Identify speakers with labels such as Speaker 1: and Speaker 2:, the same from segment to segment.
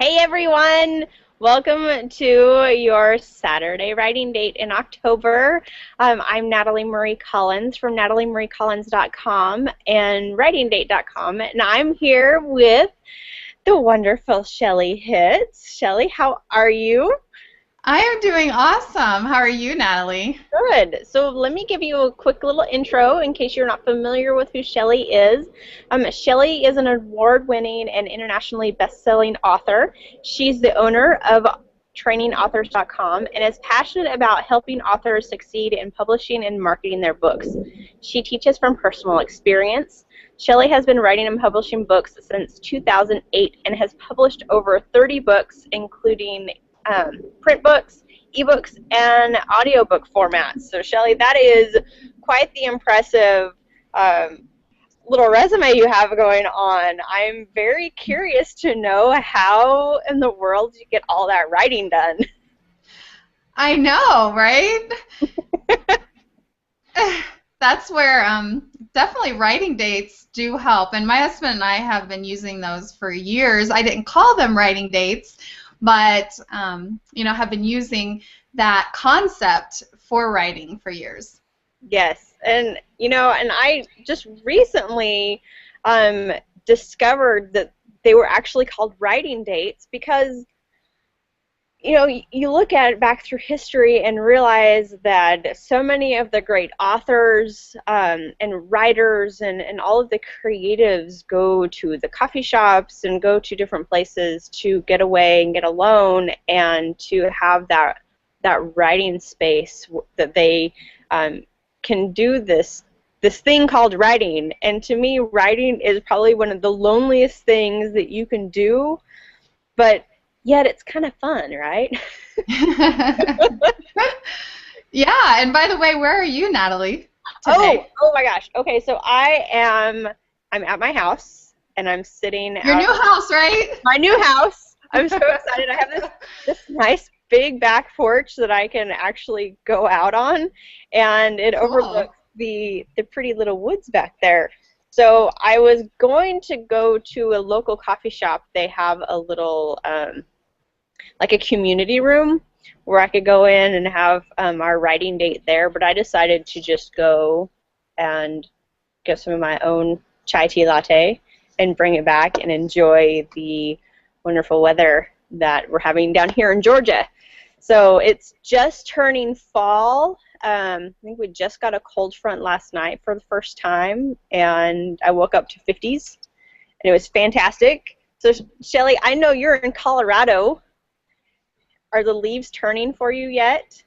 Speaker 1: Hey everyone! Welcome to your Saturday writing date in October. I'm Natalie Marie Collins from nataliemmariecollins.com and writingdate.com, and I'm here with the wonderful Shelley Hitz. Shelley, how are you?
Speaker 2: I am doing awesome. How are you, Natalie?
Speaker 1: Good. So let me give you a quick little intro in case you're not familiar with who Shelley is. Shelley is an award-winning and internationally best-selling author. She's the owner of trainingauthors.com and is passionate about helping authors succeed in publishing and marketing their books. She teaches from personal experience. Shelley has been writing and publishing books since 2008 and has published over 30 books, including print books, ebooks, and audiobook formats. So Shelley, that is quite the impressive little resume you have going on. I'm very curious to know how in the world you get all that writing done.
Speaker 2: I know, right? That's where definitely writing dates do help. And my husband and I have been using those for years. I didn't call them writing dates, but have been using that concept for writing for years.
Speaker 1: Yes, and and I just recently discovered that they were actually called writing dates because you look at it back through history and realize that so many of the great authors and writers and all of the creatives go to the coffee shops and go to different places to get away and get alone and to have that writing space that they can do this thing called writing. And to me, writing is probably one of the loneliest things that you can do, but yet it's kind of fun, right?
Speaker 2: Yeah, and by the way, where are you, Natalie, today?
Speaker 1: Oh my gosh. Okay, so I'm at my house and I'm sitting
Speaker 2: Your new house, right?
Speaker 1: My new house. I'm so excited. I have this nice big back porch that I can actually go out on, and it overlooks the pretty little woods back there. So I was going to go to a local coffee shop. They have a little, like a community room where I could go in and have our writing date there, but I decided to just go and get some of my own chai tea latte and bring it back and enjoy the wonderful weather that we're having down here in Georgia. So it's just turning fall. I think we just got a cold front last night for the first time, and I woke up to 50s, and it was fantastic. So, Shelley, I know you're in Colorado. Are the leaves turning for you yet?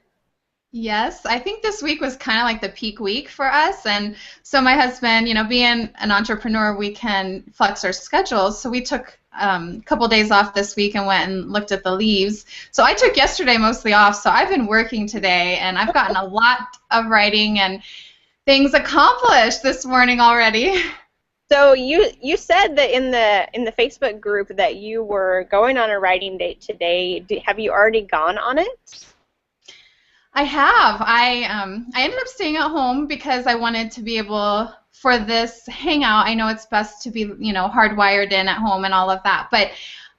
Speaker 2: Yes, I think this week was kind of like the peak week for us, and so my husband, being an entrepreneur, we can flex our schedules, so we took a couple days off this week and went and looked at the leaves. So I took yesterday mostly off, so I've been working today, and I've gotten a lot of writing and things accomplished this morning already.
Speaker 1: So you said that in the Facebook group that you were going on a writing date today. Have you already gone on it?
Speaker 2: I have. I ended up staying at home because I wanted to be able, for this hangout, I know it's best to be, hardwired in at home and all of that, but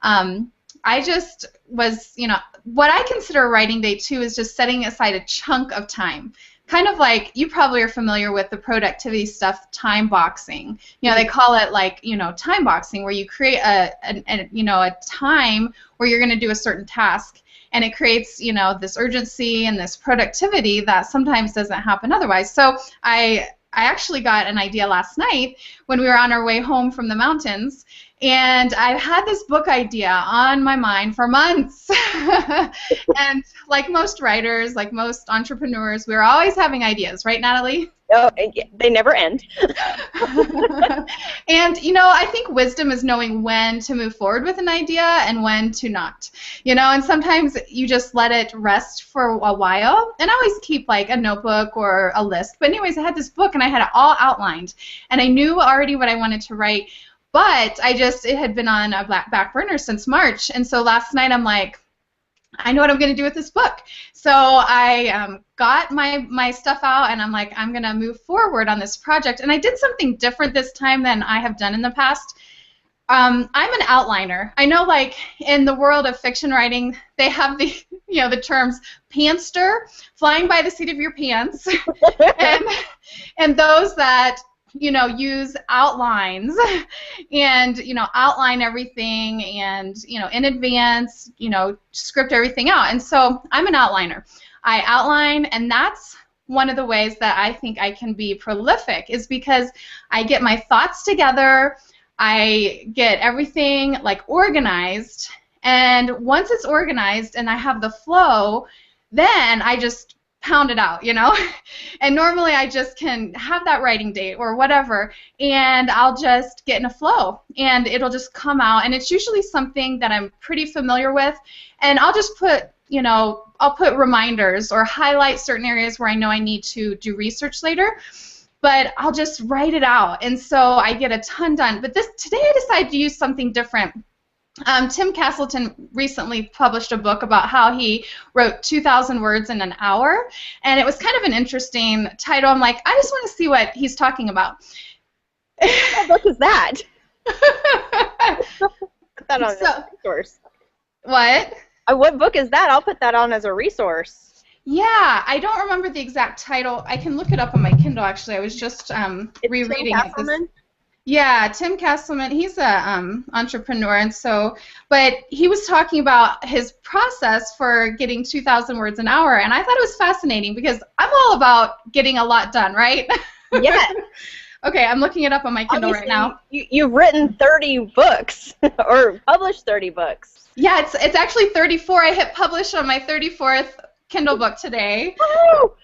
Speaker 2: I just was, what I consider a writing day too is just setting aside a chunk of time. Kind of like, you probably are familiar with the productivity stuff, time boxing. They call it like, time boxing, where you create a time where you're going to do a certain task. And it creates, this urgency and this productivity that sometimes doesn't happen otherwise. So I actually got an idea last night when we were on our way home from the mountains, and I've had this book idea on my mind for months. And like most writers, like most entrepreneurs, we're always having ideas, right, Natalie?
Speaker 1: Oh, they never end.
Speaker 2: And, I think wisdom is knowing when to move forward with an idea and when to not. And sometimes you just let it rest for a while. And I always keep like a notebook or a list. But anyways, I had this book and I had it all outlined. And I knew already what I wanted to write. But it had been on a back burner since March. And so last night I'm like, I know what I'm going to do with this book. So I got my stuff out, and I'm like, I'm going to move forward on this project. And I did something different this time than I have done in the past. I'm an outliner. I know, like, in the world of fiction writing, they have the, the terms pantster, flying by the seat of your pants, and those that, use outlines and, outline everything and, in advance, script everything out. And so I'm an outliner. I outline, and that's one of the ways that I think I can be prolific, is because I get my thoughts together, I get everything like organized, and once it's organized and I have the flow, then I just pound it out, and normally I just can have that writing date or whatever, and I'll just get in a flow and it'll just come out, and it's usually something that I'm pretty familiar with, and I'll just put I'll put reminders or highlight certain areas where I know I need to do research later, but I'll just write it out, and so I get a ton done. But today I decided to use something different. Tim Castleton recently published a book about how he wrote 2,000 words in an hour, and it was kind of an interesting title. I'm like, I just want to see what he's talking about.
Speaker 1: What book is that? Put that on as a resource.
Speaker 2: What?
Speaker 1: What book is that? I'll put that on as a resource.
Speaker 2: Yeah, I don't remember the exact title. I can look it up on my Kindle, actually. I was just rereading it. Yeah, Tim Castleman, he's a entrepreneur, and so, but he was talking about his process for getting 2,000 words an hour, and I thought it was fascinating because I'm all about getting a lot done, right?
Speaker 1: Yeah.
Speaker 2: Okay, I'm looking it up on my Kindle right now.
Speaker 1: You've written 30 books, or published 30 books.
Speaker 2: Yeah, it's actually 34. I hit publish on my 34th Kindle book today.
Speaker 1: Oh!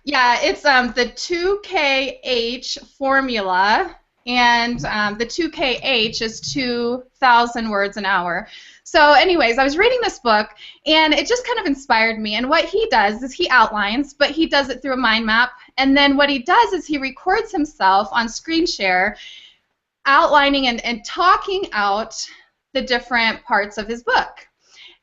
Speaker 2: Yeah, it's the 2KH formula, and the 2KH is 2,000 words an hour. So anyways, I was reading this book, and it just kind of inspired me. And what he does is he outlines, but he does it through a mind map. And then what he does is he records himself on screen share, outlining and talking out the different parts of his book.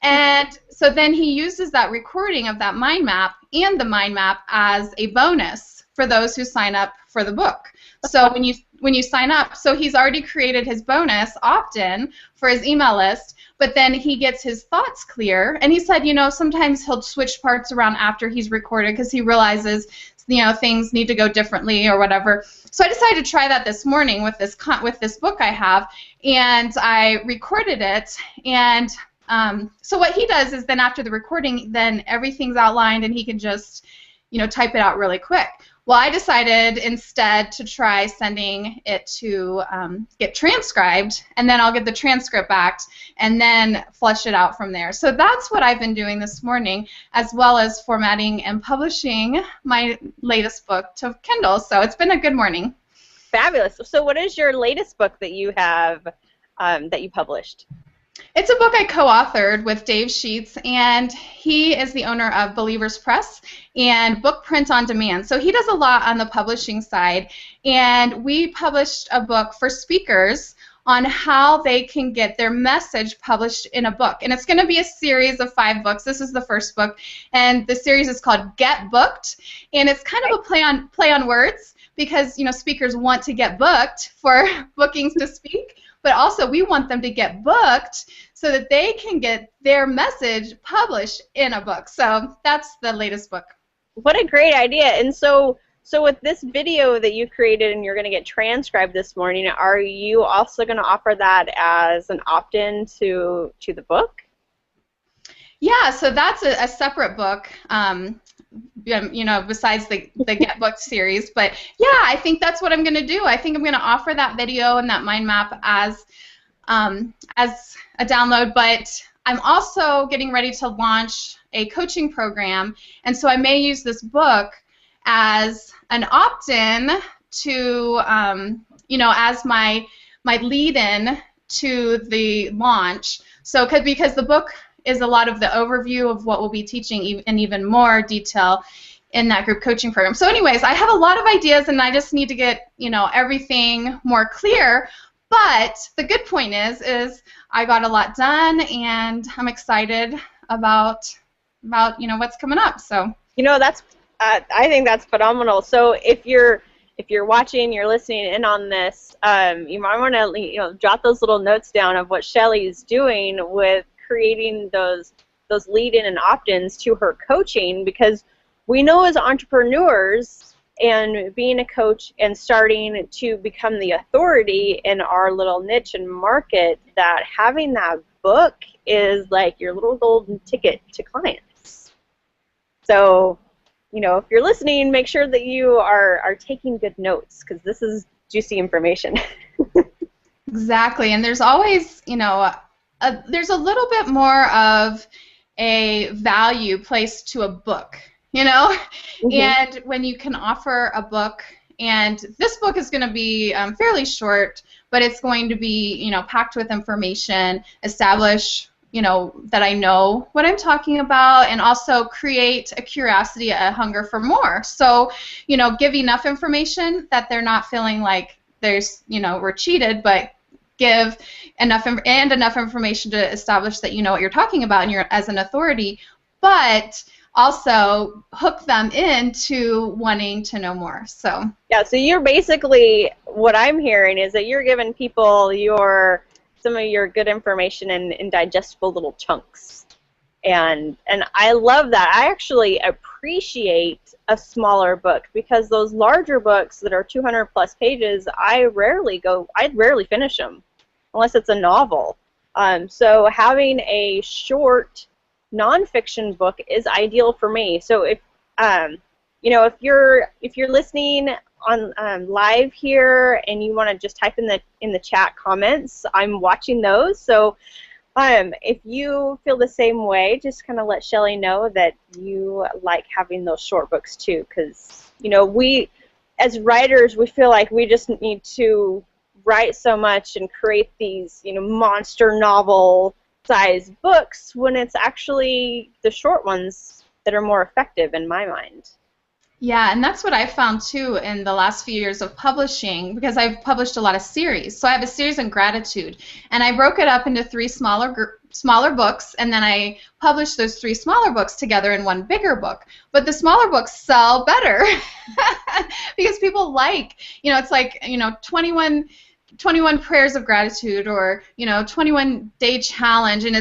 Speaker 2: And so then he uses that recording of that mind map and the mind map as a bonus for those who sign up for the book. So when you sign up, so he's already created his bonus opt-in for his email list, but then he gets his thoughts clear. And he said, sometimes he'll switch parts around after he's recorded because he realizes, things need to go differently or whatever. So I decided to try that this morning with this book I have, and I recorded it. And so what he does is then after the recording, then everything's outlined and he can just, type it out really quick. Well, I decided instead to try sending it to get transcribed, and then I'll get the transcript back and then flush it out from there. So that's what I've been doing this morning, as well as formatting and publishing my latest book to Kindle. So it's been a good morning.
Speaker 1: Fabulous. So what is your latest book that you have that you published?
Speaker 2: It's a book I co-authored with Dave Sheets, and he is the owner of Believers Press and Book Print on Demand. So he does a lot on the publishing side, and we published a book for speakers on how they can get their message published in a book. And it's going to be a series of 5 books. This is the first book, and the series is called Get Booked, and it's kind of a play on words because, speakers want to get booked for bookings to speak. But also we want them to get booked so that they can get their message published in a book. So that's the latest book.
Speaker 1: What a great idea. And so with this video that you created and you're going to get transcribed this morning, are you also going to offer that as an opt-in to the book?
Speaker 2: Yeah, so that's a separate book. Besides the Get Booked series. But yeah, I think that's what I'm going to do. I think I'm going to offer that video and that mind map as a download, but I'm also getting ready to launch a coaching program, and so I may use this book as an opt-in to, as my lead-in to the launch. So because the book is a lot of the overview of what we'll be teaching in even more detail in that group coaching program. So anyways, I have a lot of ideas and I just need to get, everything more clear. But the good point is I got a lot done and I'm excited about what's coming up. So
Speaker 1: that's I think that's phenomenal. So if you're if you're watching, you're listening in on this, you might want to jot those little notes down of what Shelley is doing with creating those lead-in and opt-ins to her coaching, because we know as entrepreneurs and being a coach and starting to become the authority in our little niche and market, that having that book is like your little golden ticket to clients. So, if you're listening, make sure that you are taking good notes, because this is juicy information.
Speaker 2: Exactly, and there's always, there's a little bit more of a value placed to a book,
Speaker 1: Mm-hmm.
Speaker 2: And when you can offer a book, and this book is going to be fairly short, but it's going to be, packed with information, establish, that I know what I'm talking about, and also create a curiosity, a hunger for more. So, give enough information that they're not feeling like there's, we're cheated, but give enough information to establish that you know what you're talking about and you're as an authority, but also hook them into wanting to know more. So
Speaker 1: yeah, so you're basically, what I'm hearing is that you're giving people some of your good information in digestible little chunks. And I love that. I actually appreciate a smaller book, because those larger books that are 200 plus pages, I'd rarely finish them unless it's a novel. So having a short nonfiction book is ideal for me. So if if you're listening on live here and you want to just type in the chat comments, I'm watching those. So if you feel the same way, just kind of let Shelley know that you like having those short books too, because we as writers, we feel like we just need to write so much and create these monster novel size books, when it's actually the short ones that are more effective in my mind.
Speaker 2: Yeah, and that's what I found too in the last few years of publishing, because I've published a lot of series. So I have a series on gratitude, and I broke it up into 3 smaller books, and then I published those 3 smaller books together in one bigger book. But the smaller books sell better because people it's like 21 prayers of gratitude, or 21-day challenge, and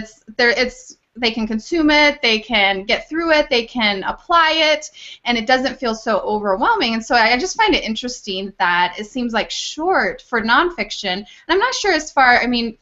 Speaker 2: they can consume it, they can get through it, they can apply it, and it doesn't feel so overwhelming. And so I just find it interesting that it seems like short for nonfiction. And I'm not sure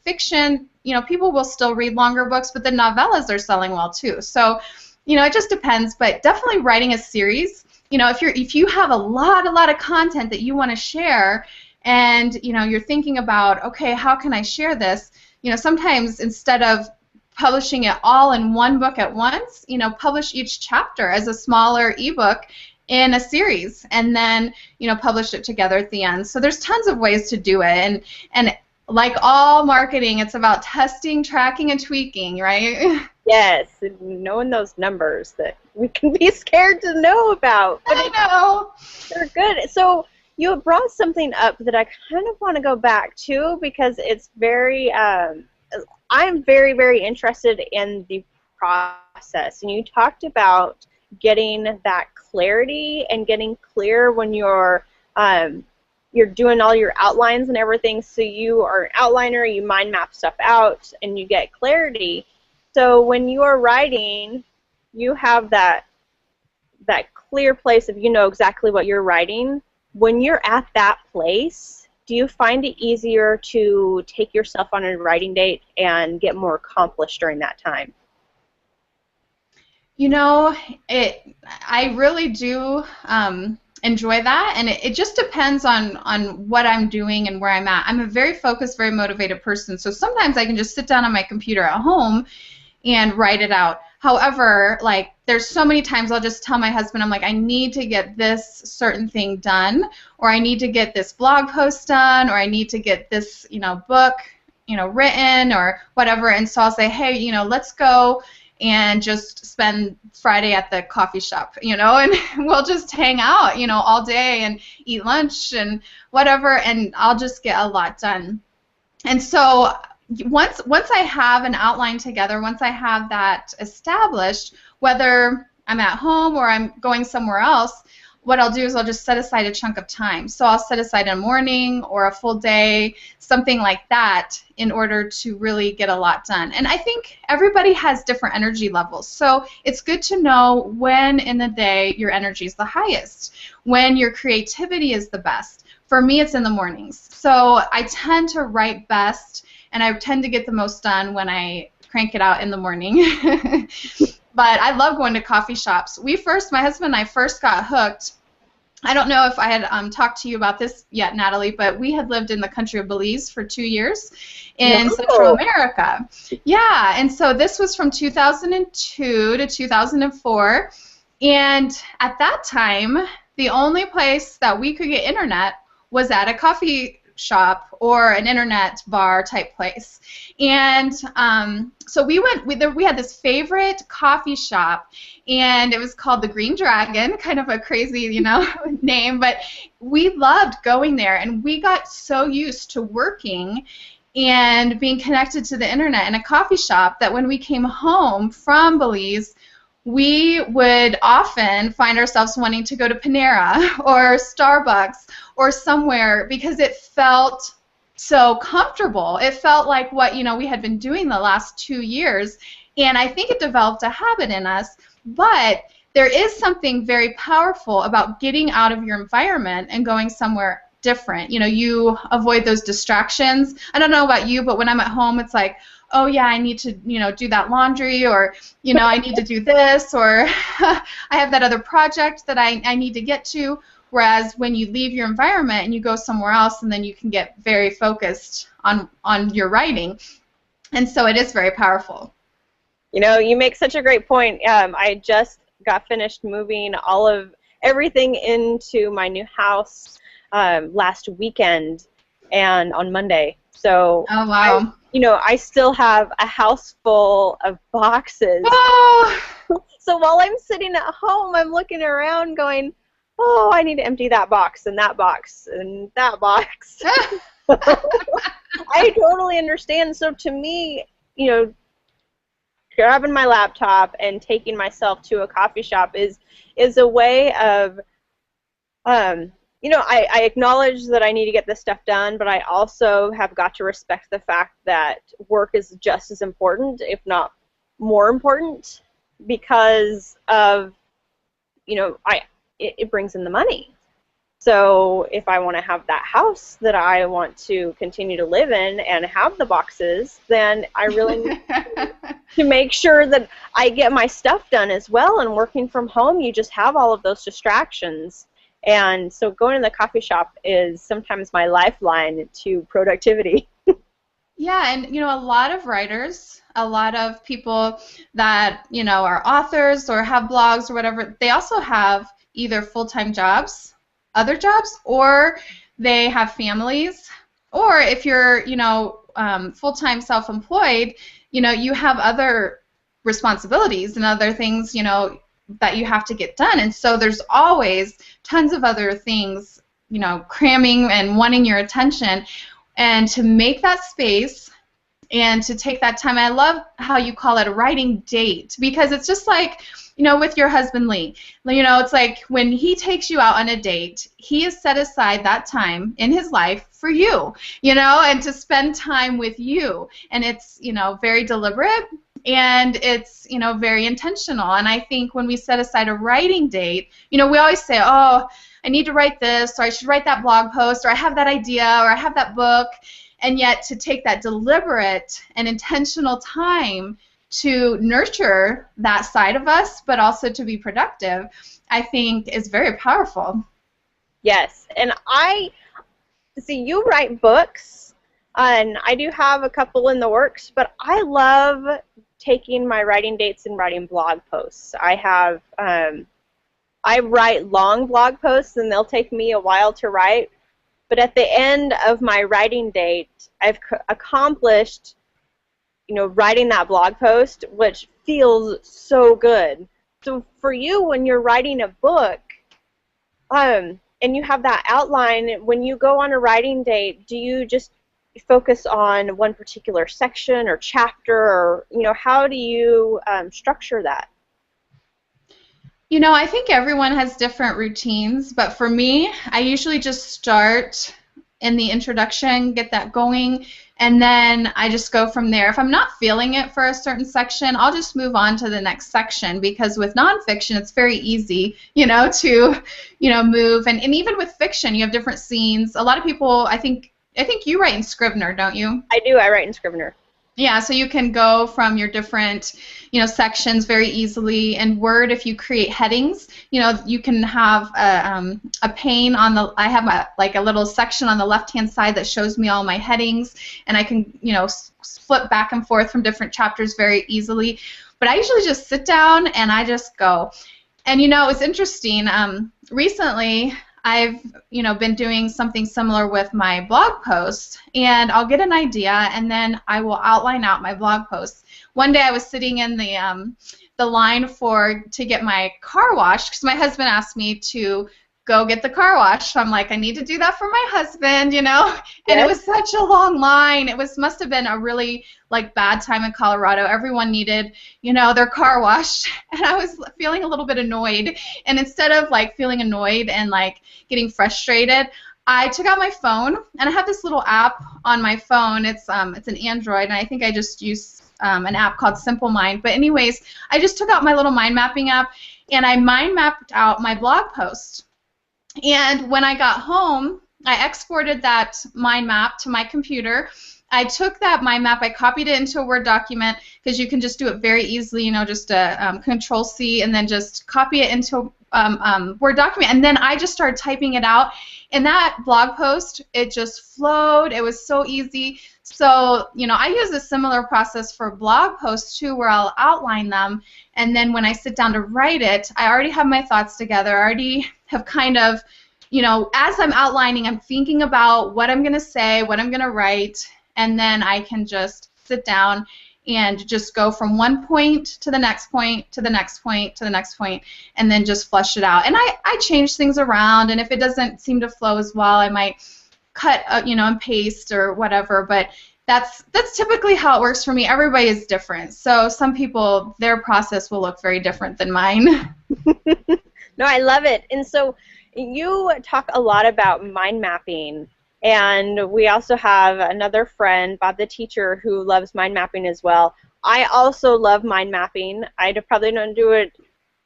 Speaker 2: fiction, people will still read longer books, but the novellas are selling well too. So, it just depends, but definitely writing a series. If you have a lot of content that you want to share, and you're thinking about, okay, how can I share this? Sometimes instead of publishing it all in one book at once, publish each chapter as a smaller ebook in a series, and then publish it together at the end. So there's tons of ways to do it, and like all marketing, it's about testing, tracking, and tweaking, right?
Speaker 1: Yes, knowing those numbers that we can be scared to know about. But
Speaker 2: I know.
Speaker 1: They're good. So you brought something up that I kind of want to go back to, because it's very, I'm very, very interested in the process. And you talked about getting that clarity and getting clear when you're doing all your outlines and everything. So you are an outliner, you mind map stuff out, and you get clarity. So when you are writing, you have that clear place of exactly what you're writing. When you're at that place, do you find it easier to take yourself on a writing date and get more accomplished during that time?
Speaker 2: I really do enjoy that, and it just depends on what I'm doing and where I'm at. I'm a very focused, very motivated person, so sometimes I can just sit down on my computer at home and write it out. However, there's so many times I'll just tell my husband, I'm like, I need to get this certain thing done, or I need to get this blog post done, or I need to get this, book, written, or whatever. And so I'll say, hey, let's go and just spend Friday at the coffee shop, and we'll just hang out, all day and eat lunch and whatever, and I'll just get a lot done. And so once I have an outline together, once I have that established, whether I'm at home or I'm going somewhere else, what I'll do is I'll just set aside a chunk of time. So I'll set aside a morning or a full day, something like that, in order to really get a lot done. And I think everybody has different energy levels. So it's good to know when in the day your energy is the highest, when your creativity is the best. For me, it's in the mornings. So I tend to write best, and I tend to get the most done when I crank it out in the morning. But I love going to coffee shops. My husband and I first got hooked. I don't know if I had talked to you about this yet, Natalie, but we had lived in the country of Belize for 2 years in Central America. Yeah, and so this was from 2002 to 2004. And at that time, the only place that we could get internet was at a coffee shop or an internet bar type place. And so we had this favorite coffee shop, and it was called the Green Dragon, kind of a crazy, name, but we loved going there, and we got so used to working and being connected to the internet in a coffee shop that when we came home from Belize, we would often find ourselves wanting to go to Panera or Starbucks or somewhere because it felt so comfortable. It felt like what we had been doing the last 2 years, and I think it developed a habit in us. But there is something very powerful about getting out of your environment and going somewhere different. You avoid those distractions. I don't know about you, but when I'm at home, it's like, oh yeah, I need to, do that laundry, or, I need to do this, or I have that other project that I need to get to. Whereas when you leave your environment and you go somewhere else, and then you can get very focused on your writing. And so it is very powerful.
Speaker 1: You make such a great point. I just got finished moving everything into my new house last weekend and on Monday. So
Speaker 2: oh, wow.
Speaker 1: I still have a house full of boxes.
Speaker 2: Oh.
Speaker 1: So while I'm sitting at home, I'm looking around going, oh, I need to empty that box and that box and that box. I totally understand. So to me, grabbing my laptop and taking myself to a coffee shop is a way of, I acknowledge that I need to get this stuff done, but I also have got to respect the fact that work is just as important, if not more important, because of, it brings in the money. So if I want to have that house that I want to continue to live in and have the boxes, then I really need to make sure that I get my stuff done as well. And working from home, you just have all of those distractions. And so going to the coffee shop is sometimes my lifeline to productivity.
Speaker 2: Yeah, and a lot of writers, a lot of people that are authors or have blogs or whatever, they also have either full-time jobs, other jobs, or they have families, or if you're full-time self-employed, you have other responsibilities and other things that you have to get done, and so there's always tons of other things cramming and wanting your attention. And to make that space and to take that time, I love how you call it a writing date, because it's just like, with your husband Lee, it's like when he takes you out on a date, he has set aside that time in his life for you, and to spend time with you. And it's, very deliberate, and it's, very intentional. And I think when we set aside a writing date, we always say, oh, I need to write this, or I should write that blog post, or I have that idea, or I have that book. And yet to take that deliberate and intentional time to nurture that side of us, but also to be productive, I think is very powerful.
Speaker 1: Yes, and you write books, and I do have a couple in the works, but I love taking my writing dates and writing blog posts. I write long blog posts, and they'll take me a while to write. But at the end of my writing date, I've accomplished, writing that blog post, which feels so good. So for you, when you're writing a book, and you have that outline, when you go on a writing date, do you just focus on one particular section or chapter, or how do you structure that?
Speaker 2: You know, I think everyone has different routines, but for me, I usually just start in the introduction, get that going, and then I just go from there. If I'm not feeling it for a certain section, I'll just move on to the next section because with nonfiction, it's very easy, to, move. And even with fiction, you have different scenes. A lot of people, I think you write in Scrivener, don't you?
Speaker 1: I do. I write in Scrivener.
Speaker 2: Yeah, so you can go from your different, sections very easily. In Word, if you create headings, you can have a pane on the. I have a little section on the left-hand side that shows me all my headings, and I can, flip back and forth from different chapters very easily. But I usually just sit down and I just go. And it's interesting. Recently, I've been doing something similar with my blog posts, and I'll get an idea and then I will outline out my blog posts. One day I was sitting in the line to get my car washed because my husband asked me to go get the car washed. So I'm like, I need to do that for my husband, And It was such a long line. Must have been a really bad time in Colorado. Everyone needed, their car washed, and I was feeling a little bit annoyed. And instead of feeling annoyed and getting frustrated, I took out my phone, and I have this little app on my phone. It's an Android, and I think I just use an app called Simple Mind. But anyways, I just took out my little mind mapping app, and I mind mapped out my blog post. And when I got home, I exported that mind map to my computer. I took that mind map, I copied it into a Word document because you can just do it very easily, just Control-C and then just copy it into a Word document. And then I just started typing it out. And that blog post, it just flowed. It was so easy. So, I use a similar process for blog posts too, where I'll outline them. And then when I sit down to write it, I already have my thoughts together. I already have kind of, as I'm outlining, I'm thinking about what I'm going to say, what I'm going to write, and then I can just sit down and just go from one point to the next point, to the next point, to the next point, and then just flush it out. And I change things around, and if it doesn't seem to flow as well, I might cut, and paste or whatever, but that's typically how it works for me. Everybody is different. So some people, their process will look very different than mine.
Speaker 1: No, I love it. And so you talk a lot about mind mapping, and we also have another friend, Bob the teacher, who loves mind mapping as well. I also love mind mapping. I probably don't do it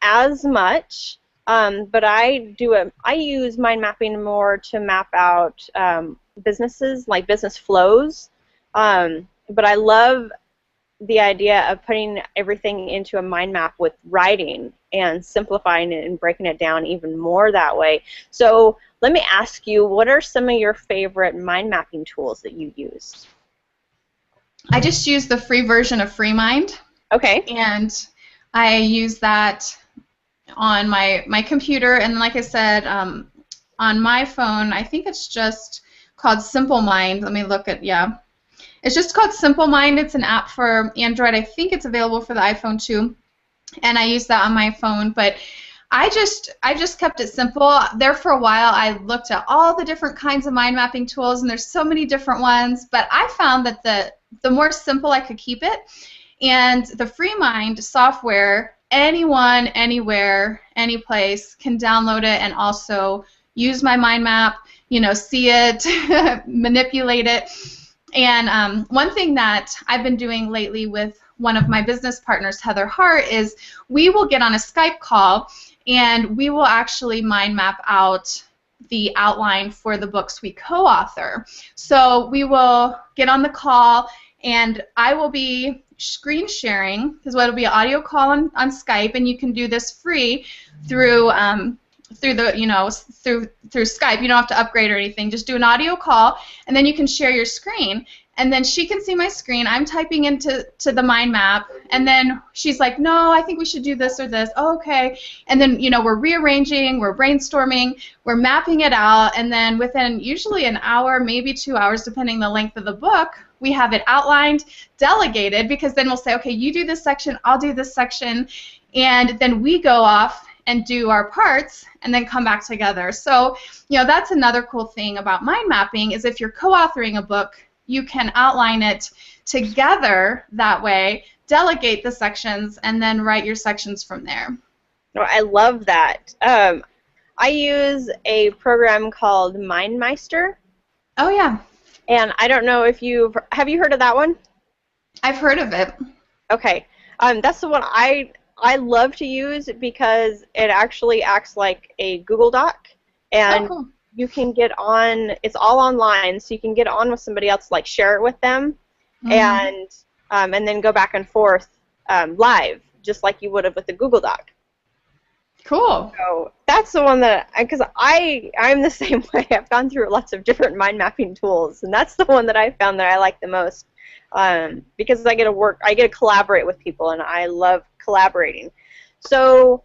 Speaker 1: as much, but I use mind mapping more to map out businesses, like business flows. But I love the idea of putting everything into a mind map with writing and simplifying it and breaking it down even more that way. So let me ask you, what are some of your favorite mind mapping tools that you use?
Speaker 2: I just use the free version of FreeMind.
Speaker 1: Okay.
Speaker 2: And I use that on my computer, and like I said, on my phone, I think it's just called Simple Mind. Let me look at, It's just called Simple Mind. It's an app for Android. I think it's available for the iPhone too. And I use that on my phone. But I just kept it simple. There for a while, I looked at all the different kinds of mind mapping tools, and there's so many different ones. But I found that the more simple I could keep it, and the FreeMind software, anyone, anywhere, any place can download it and also use my mind map, see it, manipulate it. And one thing that I've been doing lately with one of my business partners, Heather Hart, is we will get on a Skype call and we will actually mind map out the outline for the books we co-author. So we will get on the call and I will be screen sharing, because it'll be an audio call on Skype, and you can do this free through through Skype. You don't have to upgrade or anything. Just do an audio call, and then you can share your screen. And then she can see my screen. I'm typing into the mind map, and then she's like, "No, I think we should do this or this." Oh, okay. And then we're rearranging, we're brainstorming, we're mapping it out, and then within usually an hour, maybe 2 hours, depending the length of the book, we have it outlined, delegated, because then we'll say, "Okay, you do this section, I'll do this section," and then we go off and do our parts and then come back together. So, that's another cool thing about mind mapping, is if you're co-authoring a book, you can outline it together that way, delegate the sections, and then write your sections from there.
Speaker 1: Oh, I love that. I use a program called MindMeister,
Speaker 2: Oh yeah,
Speaker 1: and I don't know if have you heard of that one?
Speaker 2: I've heard of it.
Speaker 1: Okay, that's the one I love to use because it actually acts like a Google Doc,
Speaker 2: Oh
Speaker 1: and
Speaker 2: cool.
Speaker 1: you can get on. It's all online, so you can get on with somebody else, like share it with them,
Speaker 2: Mhm.
Speaker 1: and then go back and forth live, just like you would have with the Google Doc.
Speaker 2: Cool.
Speaker 1: So that's the one that, because I'm the same way. I've gone through lots of different mind mapping tools, and that's the one that I found that I like the most, because I get to collaborate with people, and I love collaborating. So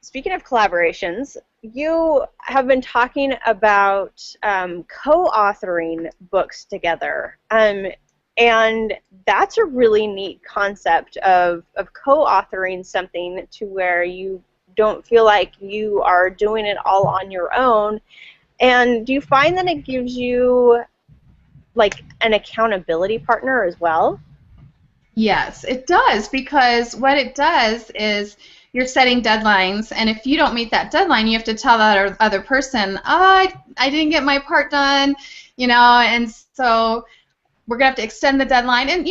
Speaker 1: speaking of collaborations, you have been talking about co-authoring books together, and that's a really neat concept of co-authoring something to where you don't feel like you are doing it all on your own. And do you find that it gives you like an accountability partner as well?
Speaker 2: Yes, it does, because what it does is you're setting deadlines, and if you don't meet that deadline, you have to tell that other person, oh, I didn't get my part done, and so we're going to have to extend the deadline. And,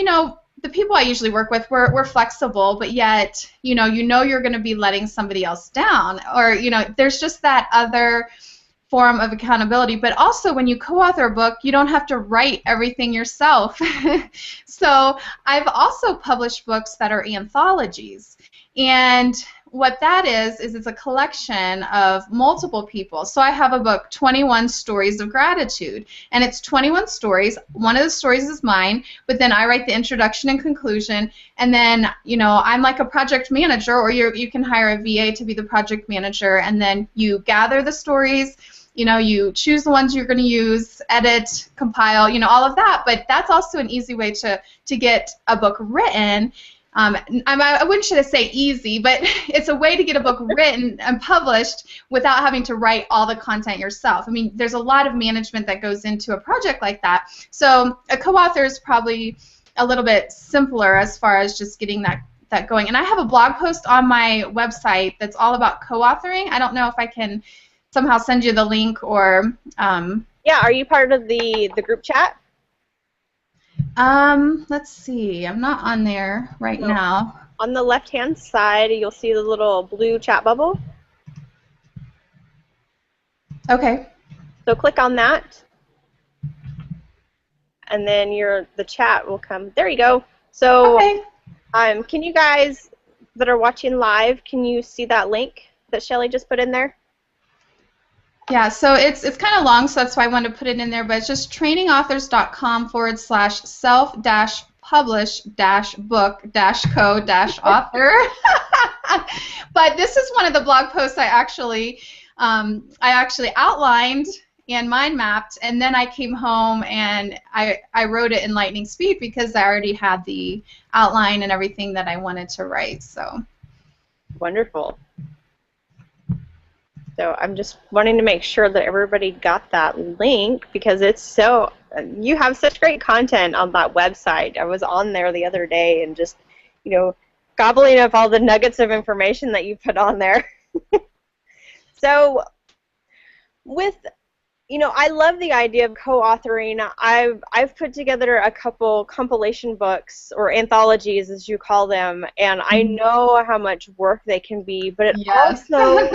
Speaker 2: the people I usually work with, we're flexible, but yet, you're going to be letting somebody else down, or, there's just that other form of accountability. But also, when you co-author a book, you don't have to write everything yourself. So I've also published books that are anthologies, and what that is it's a collection of multiple people. So I have a book, 21 Stories of Gratitude, and it's 21 stories. One of the stories is mine, but then I write the introduction and conclusion, and then, I'm like a project manager, or you can hire a VA to be the project manager, and then you gather the stories, you choose the ones you're going to use, edit, compile, all of that. But that's also an easy way to get a book written. I wouldn't should say easy, but it's a way to get a book written and published without having to write all the content yourself. I mean, there's a lot of management that goes into a project like that. So a co-author is probably a little bit simpler as far as just getting that going. And I have a blog post on my website that's all about co-authoring. I don't know if I can somehow send you the link, or
Speaker 1: Yeah, are you part of the group chat?
Speaker 2: let's see. I'm not on there right
Speaker 1: No.
Speaker 2: now.
Speaker 1: On the left-hand side, you'll see the little blue chat bubble.
Speaker 2: Okay.
Speaker 1: So click on that, and then the chat will come. There you go. So,
Speaker 2: Okay.
Speaker 1: can you guys that are watching live, can you see that link that Shelley just put in there?
Speaker 2: Yeah, so it's kind of long, so that's why I wanted to put it in there, but it's just trainingauthors.com/self-publish-book-co-author. But this is one of the blog posts I actually outlined and mind mapped, and then I came home and I wrote it in lightning speed because I already had the outline and everything that I wanted to write. So
Speaker 1: Wonderful. So I'm just wanting to make sure that everybody got that link because you have such great content on that website. I was on there the other day and just, gobbling up all the nuggets of information that you put on there. So I love the idea of co-authoring. I've put together a couple compilation books or anthologies, as you call them, and I know how much work they can be. But it
Speaker 2: yes.
Speaker 1: also,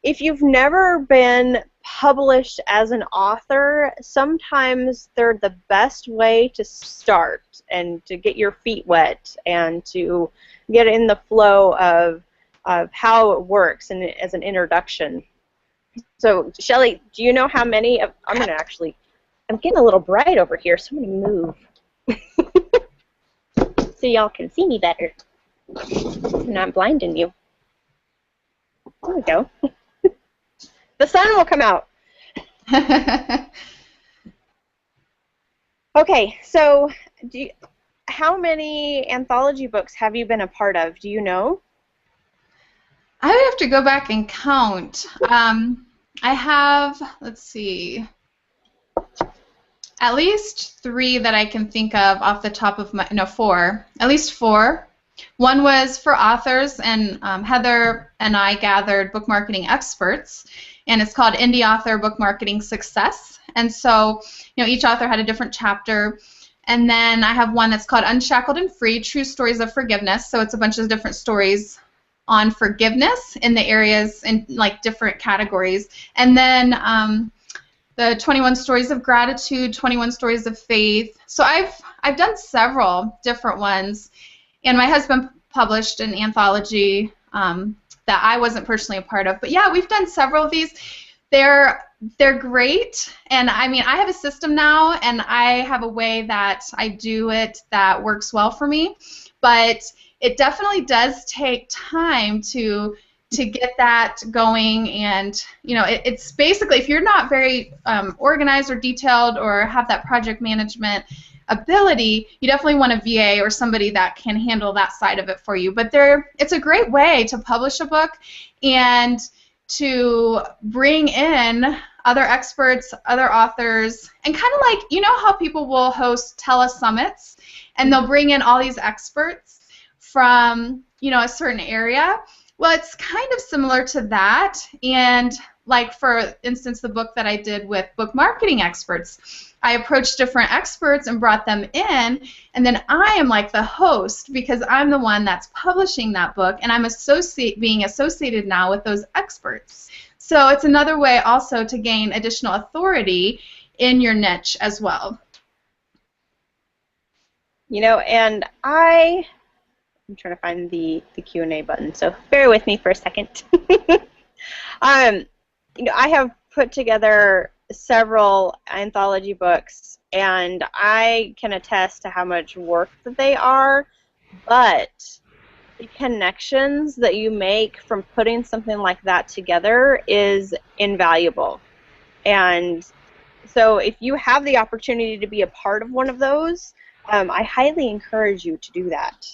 Speaker 1: if you've never been published as an author, sometimes they're the best way to start and to get your feet wet and to get in the flow of how it works and as an introduction. So, Shelley, do you know how many of, I'm getting a little bright over here, so I'm going to move so y'all can see me better. I'm not blinding you. There we go. The sun will come out. Okay, so how many anthology books have you been a part of? Do you know?
Speaker 2: I would have to go back and count. I have, let's see, at least 3 that I can think of off the top of my, no, 4. At least 4. One was for authors, and Heather and I gathered book marketing experts, and it's called Indie Author Book Marketing Success. And so, each author had a different chapter. And then I have one that's called Unshackled and Free, True Stories of Forgiveness. So it's a bunch of different stories on forgiveness in the areas in like different categories. And then the 21 Stories of Gratitude, 21 Stories of Faith. So I've done several different ones. And my husband published an anthology that I wasn't personally a part of. But yeah, we've done several of these. They're great, and I mean, I have a system now, and I have a way that I do it that works well for me, but it definitely does take time to get that going, and it's basically, if you're not very organized or detailed or have that project management ability, you definitely want a VA or somebody that can handle that side of it for you. But it's a great way to publish a book and to bring in other experts, other authors, and kind of like, how people will host telesummits, and they'll bring in all these experts from, a certain area. Well, it's kind of similar to that, and like, for instance, the book that I did with book marketing experts, I approached different experts and brought them in, and then I am like the host because I'm the one that's publishing that book, and I'm being associated now with those experts. So it's another way also to gain additional authority in your niche as well.
Speaker 1: And I'm trying to find the Q&A button, so bear with me for a second. I have put together several anthology books, and I can attest to how much work that they are, but the connections that you make from putting something like that together is invaluable. And so if you have the opportunity to be a part of one of those, I highly encourage you to do that.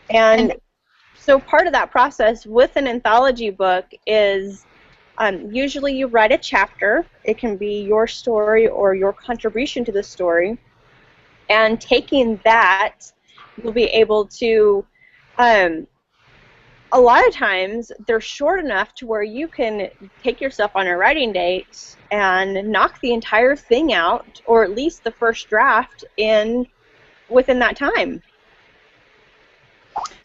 Speaker 1: And so part of that process with an anthology book is usually you write a chapter. It can be your story or your contribution to the story. And taking that, you'll be able to, a lot of times they're short enough to where you can take yourself on a writing date and knock the entire thing out, or at least the first draft, within that time.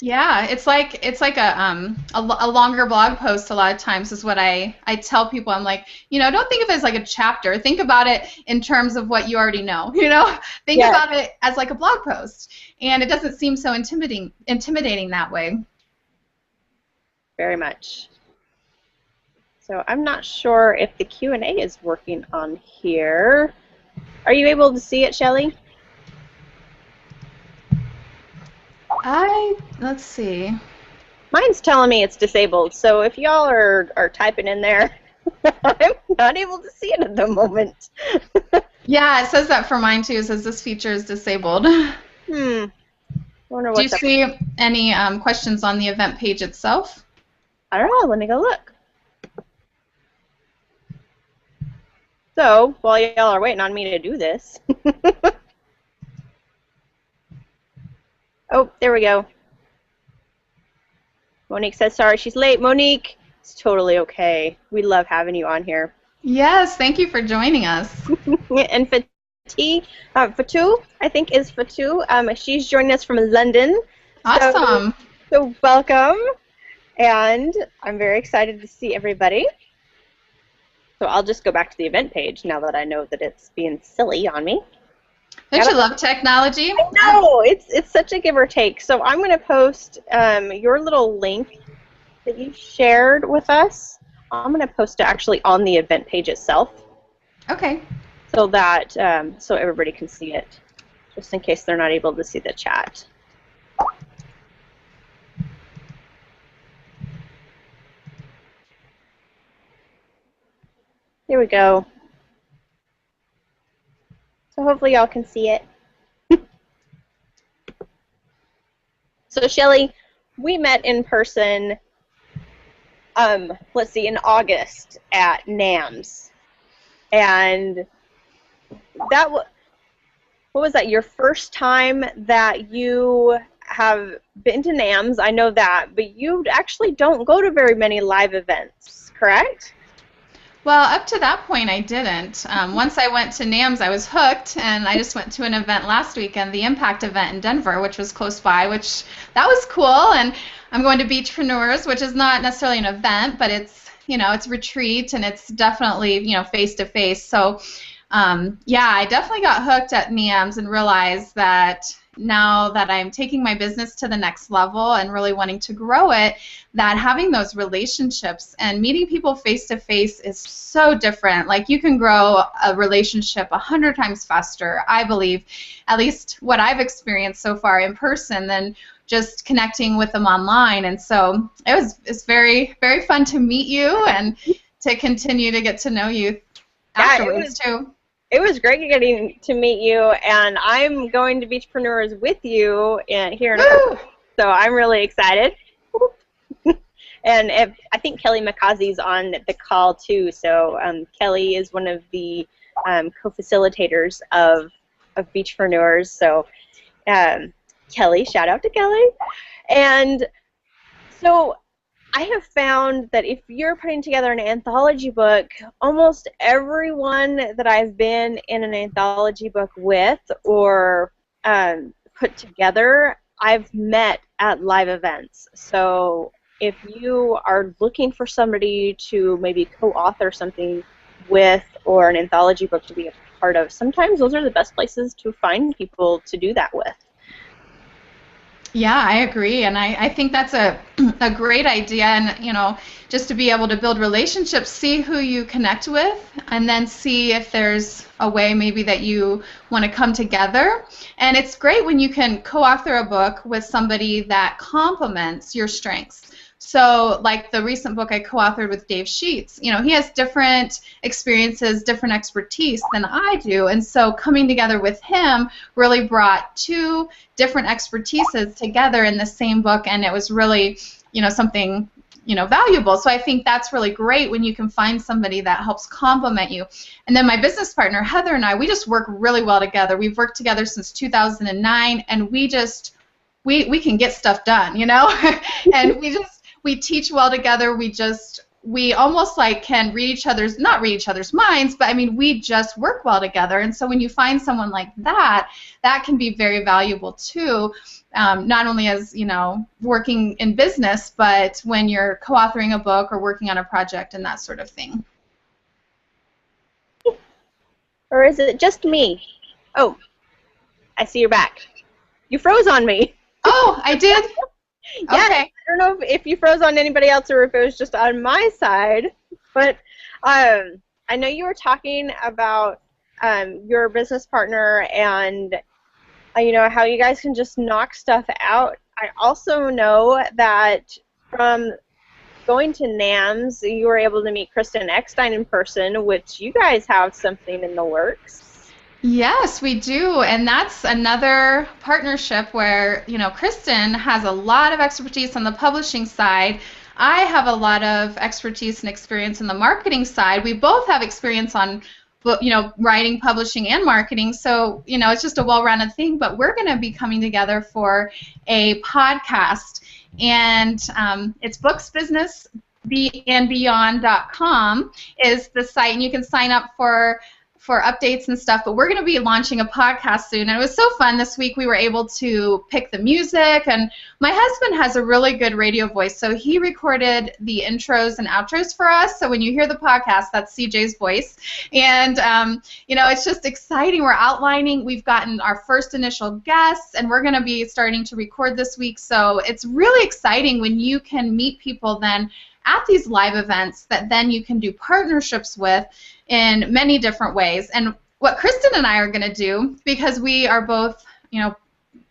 Speaker 2: Yeah, it's like a longer blog post a lot of times is what I tell people. I'm like, don't think of it as like a chapter. Think about it in terms of what you already know. Think about it as like a blog post, and it doesn't seem so intimidating that way.
Speaker 1: Very much. So I'm not sure if the Q&A is working on here. Are you able to see it, Shelley?
Speaker 2: Let's see.
Speaker 1: Mine's telling me it's disabled, so if y'all are typing in there, I'm not able to see it at the moment.
Speaker 2: Yeah, it says that for mine too. It says this feature is disabled.
Speaker 1: Wonder what's
Speaker 2: Do you see any questions on the event page itself?
Speaker 1: I don't know. Let me go look. So, while y'all are waiting on me to do this. Oh, there we go. Monique says sorry she's late. Monique, it's totally okay. We love having you on here.
Speaker 2: Yes, thank you for joining us.
Speaker 1: And Fatou, I think is Fatou. She's joining us from London.
Speaker 2: Awesome.
Speaker 1: So welcome. And I'm very excited to see everybody. So I'll just go back to the event page now that I know that it's being silly on me.
Speaker 2: Don't you love technology?
Speaker 1: I know. It's such a give or take. So I'm going to post your little link that you shared with us. I'm going to post it actually on the event page itself.
Speaker 2: Okay.
Speaker 1: So that so everybody can see it, just in case they're not able to see the chat. Here we go. So hopefully y'all can see it. So Shelley, we met in person, let's see, in August at NAMS. And that was, what was that, your first time that you have been to NAMS, I know that, but you actually don't go to very many live events, correct?
Speaker 2: Well, up to that point, I didn't. Once I went to NAMS, I was hooked, and I just went to an event last weekend, the Impact event in Denver, which was close by, which that was cool. And I'm going to Beachpreneurs, which is not necessarily an event, but it's, it's a retreat, and it's definitely, face to face. So, yeah, I definitely got hooked at NAMS and realized that now that I'm taking my business to the next level and really wanting to grow it, that having those relationships and meeting people face to face is so different. Like, you can grow a relationship 100 times faster, I believe, at least what I've experienced so far in person, than just connecting with them online. And so it's very, very fun to meet you and to continue to get to know you afterwards too.
Speaker 1: It was great getting to meet you, and I'm going to Beachpreneurs with you here in a couple weeks, so I'm really excited. And I think Kelly McCausey's on the call too, so Kelly is one of the co-facilitators of Beachpreneurs, so Kelly, shout out to Kelly. And so I have found that if you're putting together an anthology book, almost everyone that I've been in an anthology book with or put together, I've met at live events. So if you are looking for somebody to maybe co-author something with, or an anthology book to be a part of, sometimes those are the best places to find people to do that with.
Speaker 2: Yeah, I agree, and I think that's a great idea, and just to be able to build relationships, see who you connect with, and then see if there's a way maybe that you want to come together. And it's great when you can co-author a book with somebody that complements your strengths. So, like the recent book I co-authored with Dave Sheets, he has different experiences, different expertise than I do, and so coming together with him really brought two different expertises together in the same book, and it was really, something, valuable. So I think that's really great when you can find somebody that helps complement you. And then my business partner, Heather, and I, we just work really well together. We've worked together since 2009, and we we can get stuff done, and we teach well together. We almost like can not read each other's minds, but I mean, we just work well together. And so when you find someone like that, that can be very valuable too, not only as, working in business, but when you're co-authoring a book or working on a project and that sort of thing.
Speaker 1: Or is it just me? Oh, I see you're back. You froze on me.
Speaker 2: Oh, I did?
Speaker 1: Yeah,
Speaker 2: okay.
Speaker 1: I don't know if you froze on anybody else or if it was just on my side, but I know you were talking about your business partner and how you guys can just knock stuff out. I also know that from going to NAMS, you were able to meet Kristen Eckstein in person, which you guys have something in the works.
Speaker 2: Yes, we do, and that's another partnership where, Kristen has a lot of expertise on the publishing side. I have a lot of expertise and experience in the marketing side. We both have experience on, writing, publishing, and marketing, so, it's just a well-rounded thing, but we're going to be coming together for a podcast, and it's booksbusinessandbeyond.com is the site, and you can sign up for updates and stuff, but we're going to be launching a podcast soon, and it was so fun. This week we were able to pick the music, and my husband has a really good radio voice, so he recorded the intros and outros for us, so when you hear the podcast, that's CJ's voice, and it's just exciting. We're outlining, we've gotten our first initial guests, and we're going to be starting to record this week, so it's really exciting when you can meet people then at these live events that then you can do partnerships with in many different ways. And what Kristen and I are going to do, because we are both,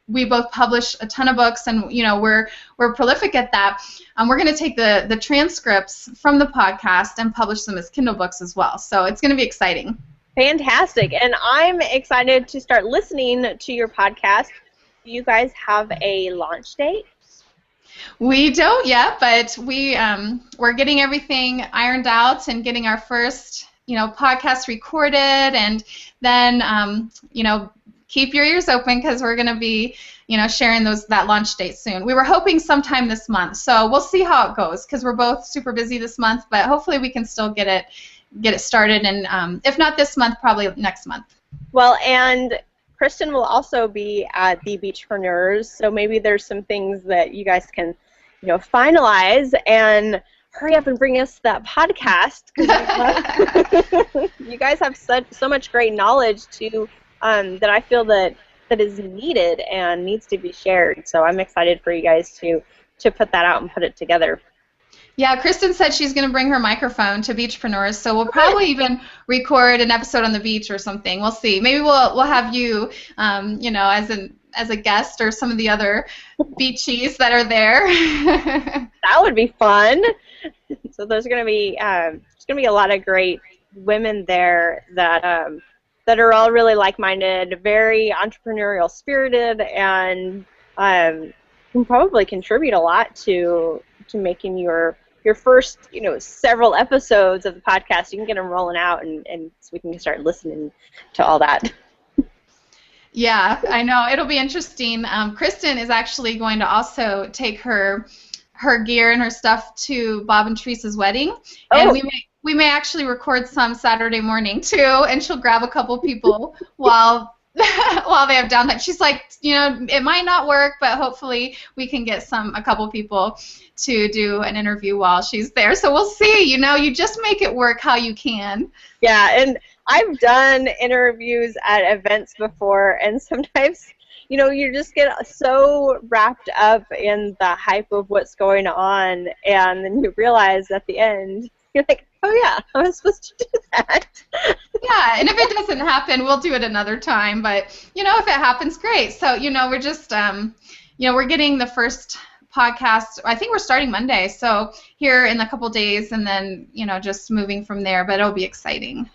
Speaker 2: we both publish a ton of books, and we're prolific at that. We're going to take the transcripts from the podcast and publish them as Kindle books as well. So it's going to be exciting.
Speaker 1: Fantastic, and I'm excited to start listening to your podcast. Do you guys have a launch date?
Speaker 2: We don't yet, but we're getting everything ironed out and getting our first podcast recorded, and then keep your ears open because we're going to be, sharing that launch date soon. We were hoping sometime this month, so we'll see how it goes because we're both super busy this month, but hopefully we can still get it started, and if not this month, probably next month.
Speaker 1: Well, and Kristen will also be at the Beachpreneurs, so maybe there's some things that you guys can, finalize and hurry up and bring us that podcast. You guys have so much great knowledge too that I feel that is needed and needs to be shared. So I'm excited for you guys to put that out and put it together.
Speaker 2: Yeah, Kristen said she's going to bring her microphone to Beachpreneurs, so we'll probably even record an episode on the beach or something. We'll see. Maybe we'll have you, as a guest or some of the other beachies that are there.
Speaker 1: That would be fun. So there's going to be a lot of great women there that are all really like-minded, very entrepreneurial spirited, and can probably contribute a lot to making your first, several episodes of the podcast. You can get them rolling out, and so we can start listening to all that.
Speaker 2: Yeah, I know. It'll be interesting. Kristen is actually going to also take her gear and her stuff to Bob and Teresa's wedding, and we may actually record some Saturday morning too, and she'll grab a couple people while they have downtime. She's like, it might not work, but hopefully we can get a couple people to do an interview while she's there. So we'll see. You just make it work how you can.
Speaker 1: Yeah, and I've done interviews at events before, and sometimes, you just get so wrapped up in the hype of what's going on, and then you realize at the end, you're like, oh yeah, I was supposed to do that.
Speaker 2: Yeah, and if it doesn't happen, we'll do it another time. But, if it happens, great. So, we're just, we're getting the first podcast. I think we're starting Monday, so here in a couple days, and then, just moving from there. But it'll be exciting.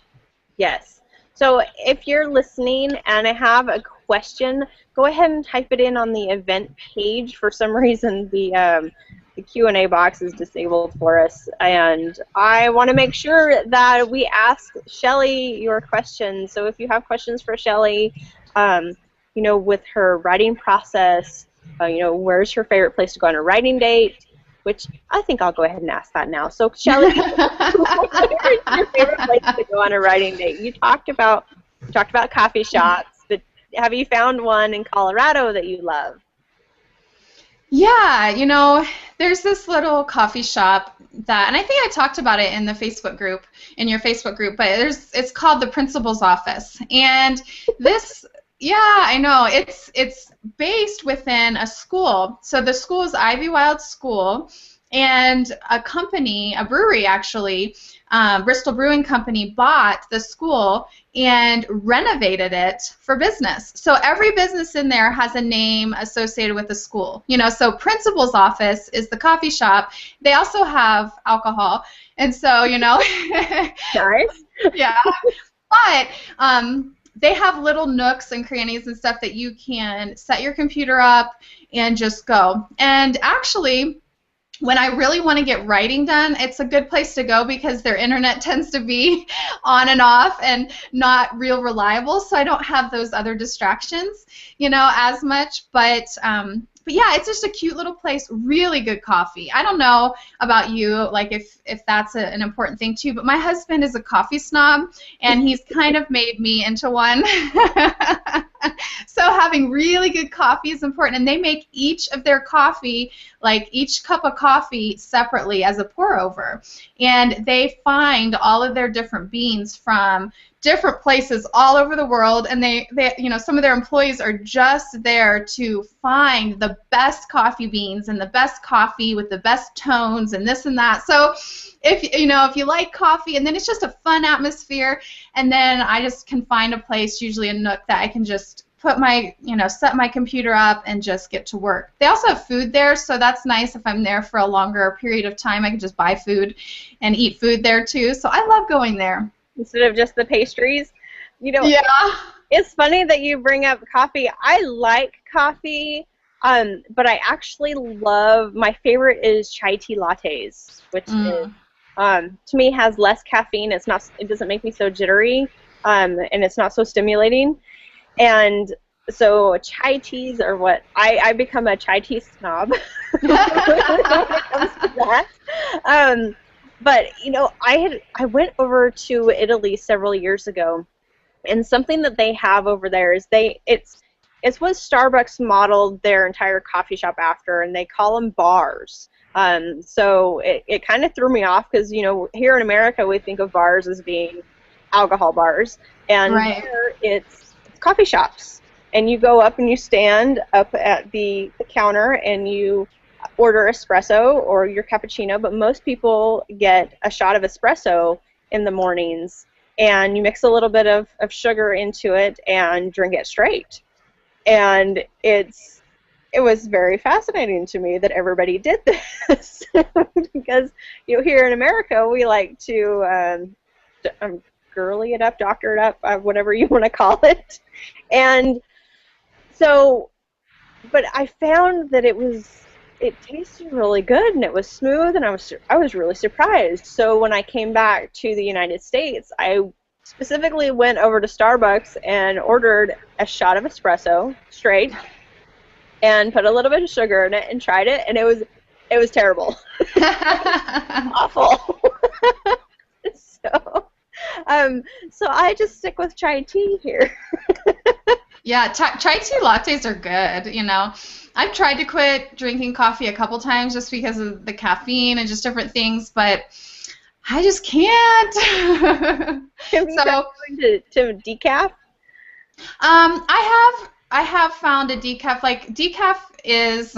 Speaker 1: Yes. So if you're listening and I have a question, go ahead and type it in on the event page. For some reason, the Q&A box is disabled for us, and I want to make sure that we ask Shelley your questions. So if you have questions for Shelley, with her writing process, where's her favorite place to go on a writing date, which I think I'll go ahead and ask that now. So Shelley, where's your favorite place to go on a writing date? You talked about coffee shops, but have you found one in Colorado that you love?
Speaker 2: Yeah, there's this little coffee shop that, and I think I talked about it in your Facebook group, but it's called the Principal's Office. And this, yeah, I know, it's based within a school. So the school is Ivy Wild School, and a brewery actually, Bristol Brewing Company, bought the school and renovated it for business. So every business in there has a name associated with the school. So Principal's Office is the coffee shop. They also have alcohol, and so
Speaker 1: Nice.
Speaker 2: Yeah, but they have little nooks and crannies and stuff that you can set your computer up and just go. And actually, when I really want to get writing done, it's a good place to go because their internet tends to be on and off and not real reliable, so I don't have those other distractions, as much. But yeah, it's just a cute little place, really good coffee. I don't know about you, like if that's an important thing too, but my husband is a coffee snob, and he's kind of made me into one. So having really good coffee is important, and they make each of their coffee, like each cup of coffee separately as a pour over, and they find all of their different beans from different places all over the world, and they some of their employees are just there to find the best coffee beans and the best coffee with the best tones and this and that. So if you like coffee, and then it's just a fun atmosphere, and then I just can find a place, usually a nook, that I can just put my, set my computer up and just get to work. They also have food there, so that's nice. If I'm there for a longer period of time, I can just buy food and eat food there too. So I love going there.
Speaker 1: Instead of just the pastries,
Speaker 2: Yeah.
Speaker 1: It's funny that you bring up coffee. I like coffee, but I actually my favorite is chai tea lattes, which is, to me, has less caffeine. It doesn't make me so jittery, and it's not so stimulating. And So chai teas are what I become a chai tea snob when it comes to that. Um, but I went over to Italy several years ago, and something that they have over there is it's what Starbucks modeled their entire coffee shop after, and they call them bars. So it kind of threw me off because here in America we think of bars as being alcohol bars, and
Speaker 2: Right.
Speaker 1: there it's coffee shops. And you go up and you stand up at the counter and you order espresso or your cappuccino, but most people get a shot of espresso in the mornings, and you mix a little bit of sugar into it and drink it straight. And it was very fascinating to me that everybody did this because here in America we like to girly it up, doctor it up, whatever you want to call it. And so, but I found that it tasted really good and it was smooth, and I was really surprised. So when I came back to the United States, I specifically went over to Starbucks and ordered a shot of espresso straight and put a little bit of sugar in it and tried it, and it was terrible. Awful. So I just stick with chai tea here.
Speaker 2: Yeah, chai tea lattes are good, I've tried to quit drinking coffee a couple times just because of the caffeine and just different things, but I just can't.
Speaker 1: Have you tried going to decaf?
Speaker 2: I have found a decaf. Like, decaf is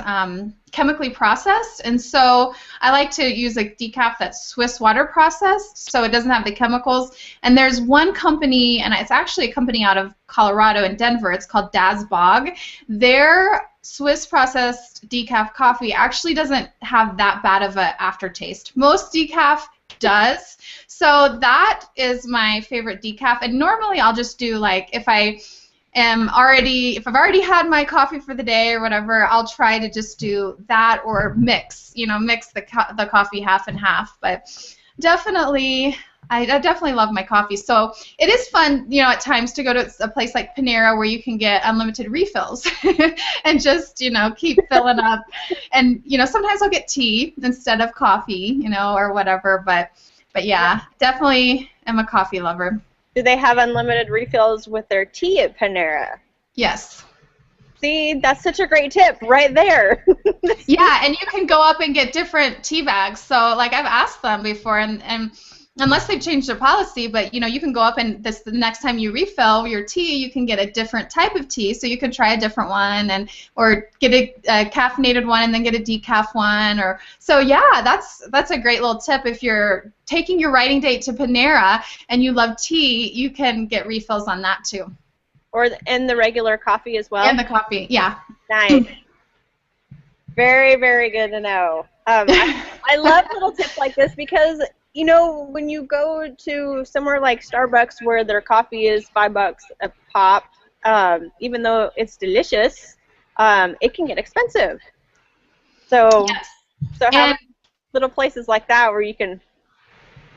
Speaker 2: chemically processed, and so I like to use a decaf that's Swiss water processed, so it doesn't have the chemicals. And there's one company, and it's actually a company out of Colorado in Denver. It's called Dazbog. Their Swiss processed decaf coffee actually doesn't have that bad of an aftertaste. Most decaf does. So that is my favorite decaf. And normally I'll just do, like, if I've already had my coffee for the day or whatever, I'll try to just do that or mix the coffee half and half. But definitely, I definitely love my coffee. So it is fun, at times to go to a place like Panera where you can get unlimited refills and just, keep filling up. And, sometimes I'll get tea instead of coffee, or whatever. But yeah, definitely am a coffee lover.
Speaker 1: Do they have unlimited refills with their tea at Panera?
Speaker 2: Yes.
Speaker 1: See, that's such a great tip right there.
Speaker 2: Yeah, and you can go up and get different tea bags. So, like, I've asked them before, and unless they've changed their policy, but, you can go up and the next time you refill your tea, you can get a different type of tea. So you can try a different one or get a caffeinated one and then get a decaf one. So, yeah, that's a great little tip. If you're taking your writing date to Panera and you love tea, you can get refills on that too.
Speaker 1: And the regular coffee as well?
Speaker 2: And the coffee, yeah.
Speaker 1: Nice. Very, very good to know. I love little tips like this because, when you go to somewhere like Starbucks where their coffee is $5 a pop, even though it's delicious, it can get expensive. So,
Speaker 2: yes.
Speaker 1: So having little places like that where you can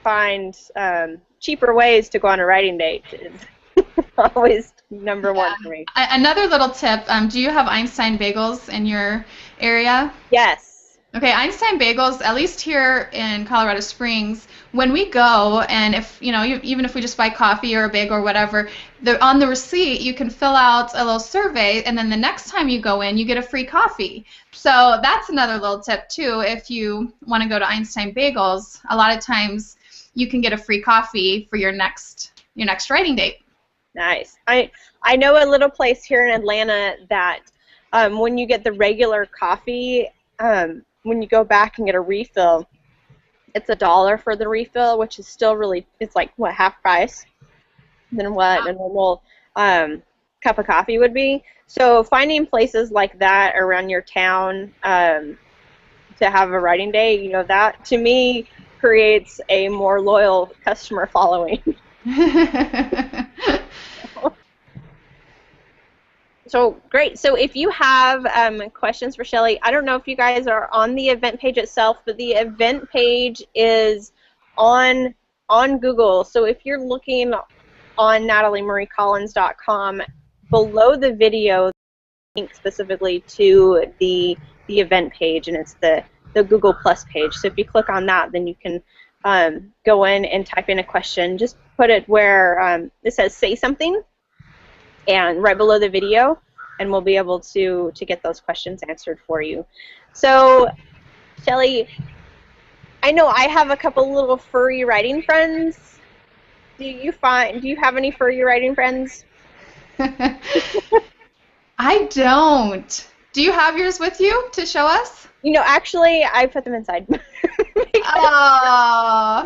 Speaker 1: find cheaper ways to go on a writing date is always number one for me.
Speaker 2: Another little tip, do you have Einstein bagels in your area?
Speaker 1: Yes.
Speaker 2: Okay, Einstein bagels, at least here in Colorado Springs, when we go, and even if we just buy coffee or a bagel or whatever, on the receipt you can fill out a little survey, and then the next time you go in, you get a free coffee. So that's another little tip too. If you want to go to Einstein Bagels, a lot of times you can get a free coffee for your next writing date.
Speaker 1: Nice. I know a little place here in Atlanta that when you get the regular coffee, when you go back and get a refill, it's $1 for the refill, which is still really, it's like, what, half price than what a normal cup of coffee would be. So finding places like that around your town to have a writing day, that to me creates a more loyal customer following. So great. So if you have questions for Shelley, I don't know if you guys are on the event page itself, but the event page is on Google. So if you're looking on NatalieMarieCollins.com, below the video, link specifically to the event page, and it's the Google Plus page. So if you click on that, then you can go in and type in a question. Just put it where it says "say something," and right below the video, and we'll be able to get those questions answered for you. So, Shelley, I know I have a couple little furry writing friends. Do you have any furry writing friends?
Speaker 2: I don't. Do you have yours with you to show us?
Speaker 1: Actually, I put them inside.
Speaker 2: Oh,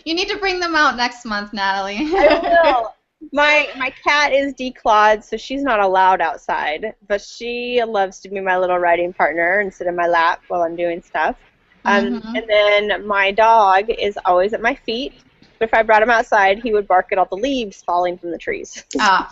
Speaker 2: you need to bring them out next month, Natalie.
Speaker 1: I will. My cat is declawed, so she's not allowed outside, but she loves to be my little writing partner and sit in my lap while I'm doing stuff. And then my dog is always at my feet, but if I brought him outside, he would bark at all the leaves falling from the trees.
Speaker 2: Ah.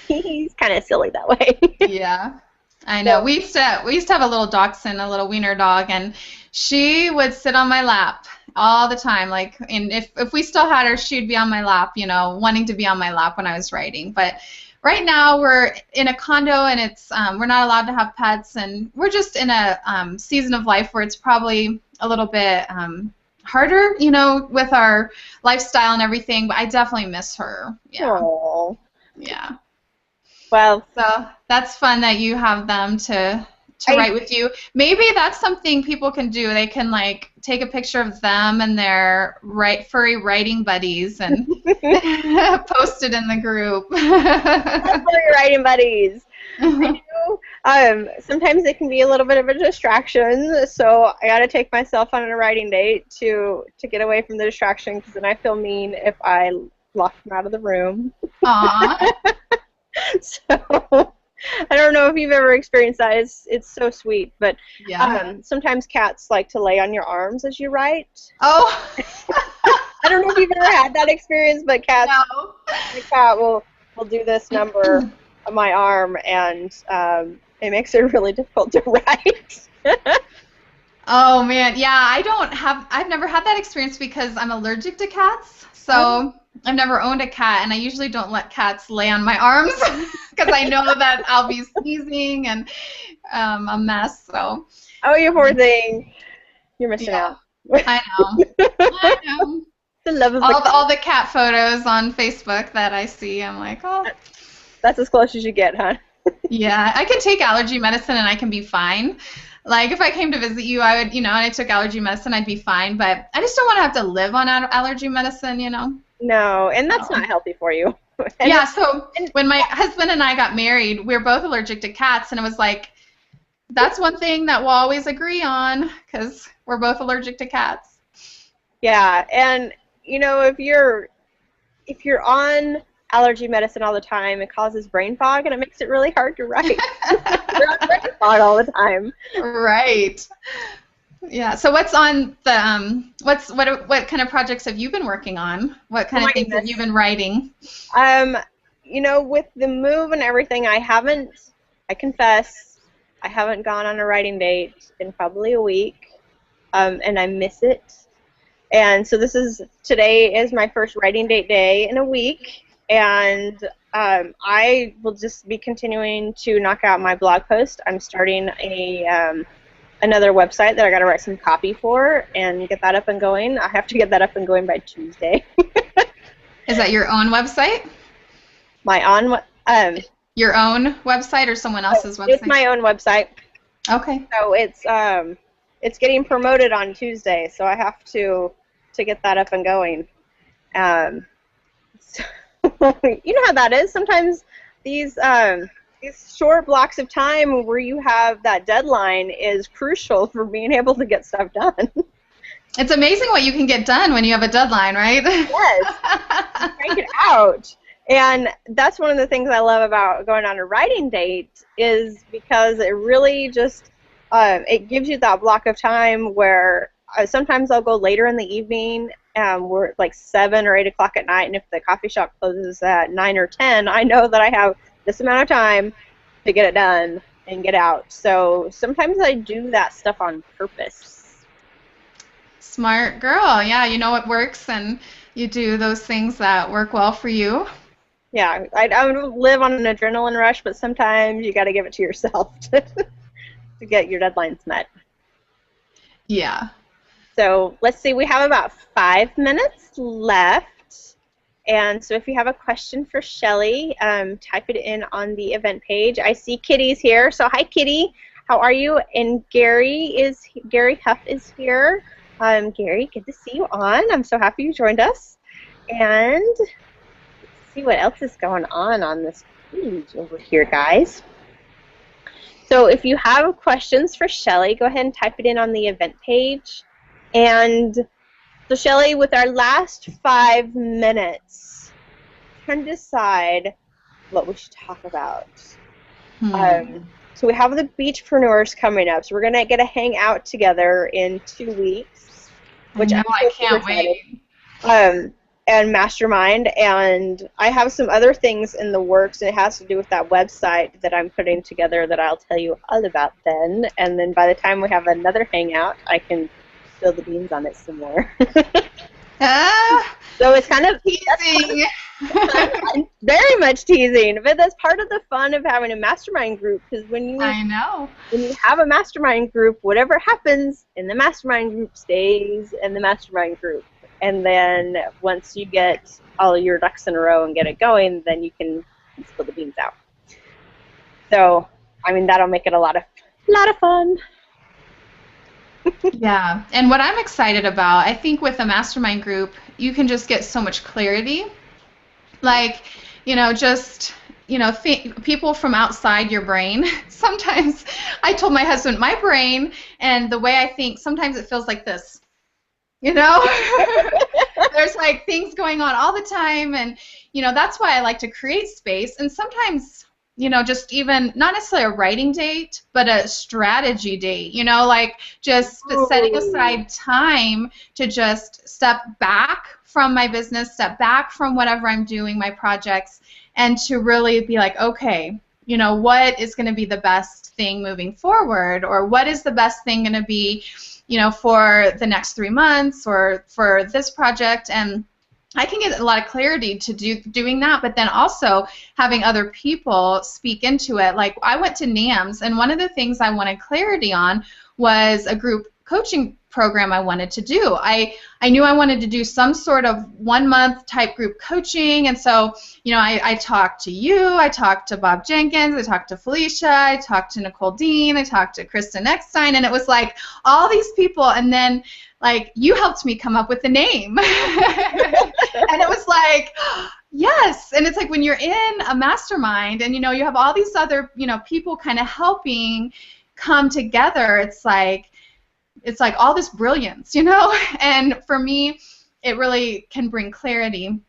Speaker 1: He's kind of silly that way.
Speaker 2: Yeah, I know. We used to have a little dachshund, a little wiener dog, and she would sit on my lap all the time. And if we still had her, she'd be on my lap, wanting to be on my lap when I was writing. But right now we're in a condo, and it's we're not allowed to have pets, and we're just in a season of life where it's probably a little bit harder, with our lifestyle and everything. But I definitely miss her. Yeah.
Speaker 1: Aww.
Speaker 2: Yeah.
Speaker 1: Well,
Speaker 2: so that's fun that you have them to write with you. Maybe that's something people can do. They can take a picture of them and their furry writing buddies and post it in the group.
Speaker 1: Furry writing buddies. I do. Sometimes it can be a little bit of a distraction, so I got to take myself on a writing date to get away from the distraction, because then I feel mean if I lock them out of the room.
Speaker 2: Aww.
Speaker 1: So I don't know if you've ever experienced that. It's so sweet, but sometimes cats like to lay on your arms as you write.
Speaker 2: Oh.
Speaker 1: I don't know if you've ever had that experience, but cats.
Speaker 2: No.
Speaker 1: My cat will do this number on my arm, and it makes it really difficult to write.
Speaker 2: Oh man, yeah. I've never had that experience because I'm allergic to cats. So I've never owned a cat, and I usually don't let cats lay on my arms because I know that I'll be sneezing and a mess. So.
Speaker 1: Oh, you poor thing. You're missing out.
Speaker 2: I know. I know.
Speaker 1: The love of
Speaker 2: all the cat photos on Facebook that I see, I'm like, oh.
Speaker 1: That's as close as you get, huh?
Speaker 2: Yeah, I can take allergy medicine and I can be fine. If I came to visit you, I would, and I took allergy medicine, I'd be fine. But I just don't want to have to live on allergy medicine,
Speaker 1: No, and that's not healthy for you.
Speaker 2: Yeah, so when my husband and I got married, we were both allergic to cats, and it was that's one thing that we'll always agree on, because we're both allergic to cats.
Speaker 1: Yeah, and, if you're on allergy medicine all the time, it causes brain fog, and it makes it really hard to write. You're on brain fog all the time.
Speaker 2: Right. Yeah. So what's on the what kind of projects have you been working on? What kind of things have you been writing?
Speaker 1: With the move and everything, I confess, I haven't gone on a writing date in probably a week, and I miss it. And so today is my first writing date day in a week. And I will just be continuing to knock out my blog post. I'm starting another website that I got to write some copy for and get that up and going. I have to get that up and going by Tuesday.
Speaker 2: Is that your own website? Your own website or someone else's website?
Speaker 1: It's my own website.
Speaker 2: Okay.
Speaker 1: So it's getting promoted on Tuesday, so I have to get that up and going. You know how that is. Sometimes these short blocks of time where you have that deadline is crucial for being able to get stuff done.
Speaker 2: It's amazing what you can get done when you have a deadline, right?
Speaker 1: Yes. Crank it out. And that's one of the things I love about going on a writing date, is because it really just it gives you that block of time where sometimes I'll go later in the evening. We're 7 or 8 o'clock at night, and if the coffee shop closes at 9 or 10, I know that I have this amount of time to get it done and get out. So sometimes I do that stuff on purpose.
Speaker 2: Smart girl. Yeah, you know what works, and you do those things that work well for you.
Speaker 1: Yeah, I don't live on an adrenaline rush, but sometimes you got to give it to yourself to get your deadlines met.
Speaker 2: Yeah.
Speaker 1: So let's see, we have about 5 minutes left. And so if you have a question for Shelley, type it in on the event page. I see Kitty's here. So hi, Kitty. How are you? And Gary Huff is here. Gary, good to see you on. I'm so happy you joined us. And let's see what else is going on this page over here, guys. So if you have questions for Shelley, go ahead and type it in on the event page. And so Shelley, with our last 5 minutes, trying to decide what we should talk about. So we have the Beachpreneurs coming up. So we're going to get a hangout together in 2 weeks.
Speaker 2: Which I can't wait.
Speaker 1: And mastermind. And I have some other things in the works, and it has to do with that website that I'm putting together that I'll tell you all about then. And then by the time we have another hangout, I can spill the beans on it some more. So it's kind of
Speaker 2: teasing.
Speaker 1: Very much teasing, but that's part of the fun of having a mastermind group. Because when you have a mastermind group, whatever happens in the mastermind group stays in the mastermind group. And then once you get all your ducks in a row and get it going, then you can spill the beans out. So, I mean, that'll make it a lot of fun.
Speaker 2: Yeah, and what I'm excited about, I think with a mastermind group, you can just get so much clarity. Like, people from outside your brain. Sometimes, I told my husband, my brain and the way I think, sometimes it feels like this. There's like things going on all the time, and that's why I like to create space. And sometimes, just even not necessarily a writing date, but a strategy date. Like just setting aside time to just step back from my business, step back from whatever I'm doing, my projects, and to really be like, okay, what is going to be the best thing moving forward, or what is the best thing going to be for the next 3 months or for this project. And I can get a lot of clarity to doing that, but then also having other people speak into it. Like I went to NAMS, and one of the things I wanted clarity on was a group coaching program I wanted to do. I knew I wanted to do some sort of 1-month type group coaching, and so I talked to you, I talked to Bob Jenkins, I talked to Felicia, I talked to Nicole Dean, I talked to Kristen Eckstein, and it was like all these people, and then like you helped me come up with the name. And it was like, yes. And it's like when you're in a mastermind and you have all these other people kind of helping come together, it's like all this brilliance, and for me it really can bring clarity.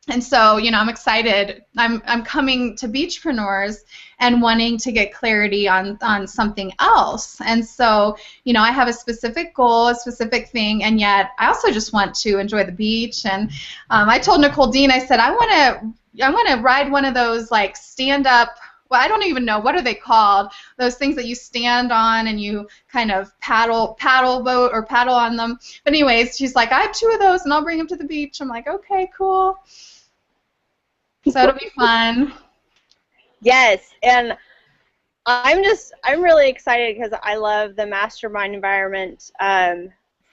Speaker 2: And so, I'm excited. I'm coming to Beachpreneurs and wanting to get clarity on something else. And so, I have a specific goal, a specific thing, and yet I also just want to enjoy the beach. And I told Nicole Dean, I said, I want to ride one of those like stand-up. Well, I don't even know, what are they called? Those things that you stand on and you kind of paddle boat or paddle on them. But anyways, she's like, I have 2 of those and I'll bring them to the beach. I'm like, okay, cool. So it'll be fun.
Speaker 1: Yes, and I'm really excited because I love the mastermind environment.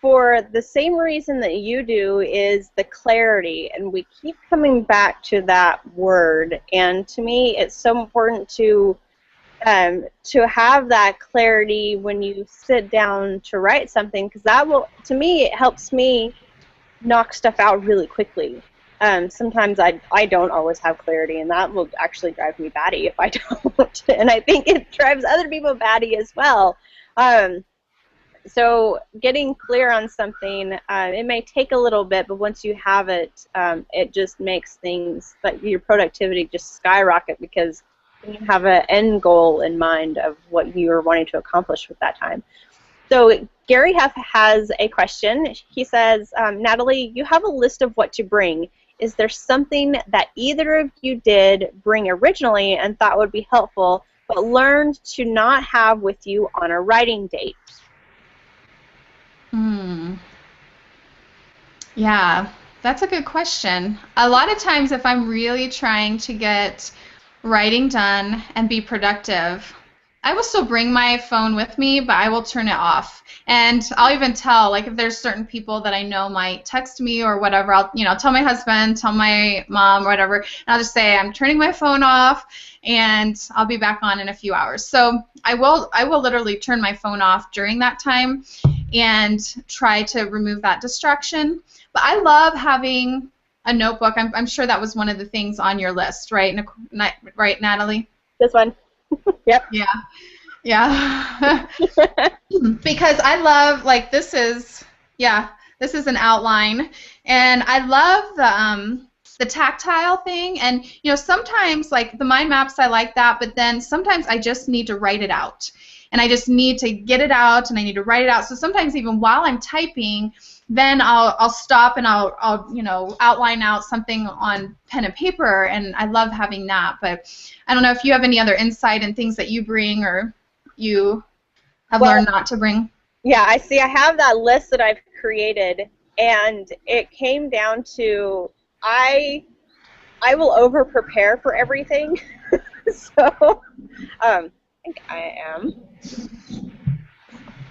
Speaker 1: For the same reason that you do, is the clarity, and we keep coming back to that word. And to me, it's so important to have that clarity when you sit down to write something, because that will, to me, it helps me knock stuff out really quickly. Sometimes I don't always have clarity, and that will actually drive me batty if I don't. And I think it drives other people batty as well. So getting clear on something, it may take a little bit, but once you have it, it just makes things, like your productivity just skyrocket, because you have an end goal in mind of what you are wanting to accomplish with that time. So Gary Huff has a question. He says, Natalie, you have a list of what to bring. Is there something that either of you did bring originally and thought would be helpful, but learned to not have with you on a writing date?
Speaker 2: Yeah. That's a good question. A lot of times, if I'm really trying to get writing done and be productive, I will still bring my phone with me, but I will turn it off. And I'll even tell, like, if there's certain people that I know might text me or whatever, I'll, tell my husband, tell my mom, or whatever, and I'll just say I'm turning my phone off, and I'll be back on in a few hours. So I will literally turn my phone off during that time and try to remove that distraction. But I love having a notebook. I'm sure that was one of the things on your list, right? Right, Natalie?
Speaker 1: This one. Yep.
Speaker 2: Yeah. Yeah. Because I love, like, this is an outline, and I love the tactile thing. And sometimes, like, the mind maps, I like that, but then sometimes I just need to write it out, and I just need to get it out, and I need to write it out. So sometimes even while I'm typing, then I'll stop and I'll outline out something on pen and paper, and I love having that. But I don't know if you have any other insight and things that you bring or you have learned not to bring.
Speaker 1: Yeah, I see. I have that list that I've created, and it came down to I will over prepare for everything. So I think I am.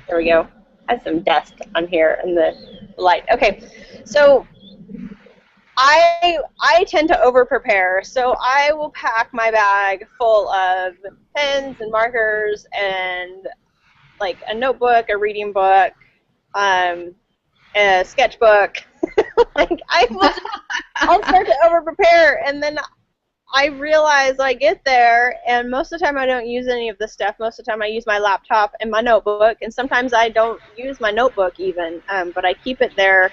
Speaker 1: There we go. I have some dust on here in the light. Okay, so I tend to over prepare. So I will pack my bag full of pens and markers and like a notebook, a reading book, a sketchbook. Like I'll start to over prepare, and then I realize I get there, and most of the time I don't use any of this stuff. Most of the time I use my laptop and my notebook, and sometimes I don't use my notebook even, but I keep it there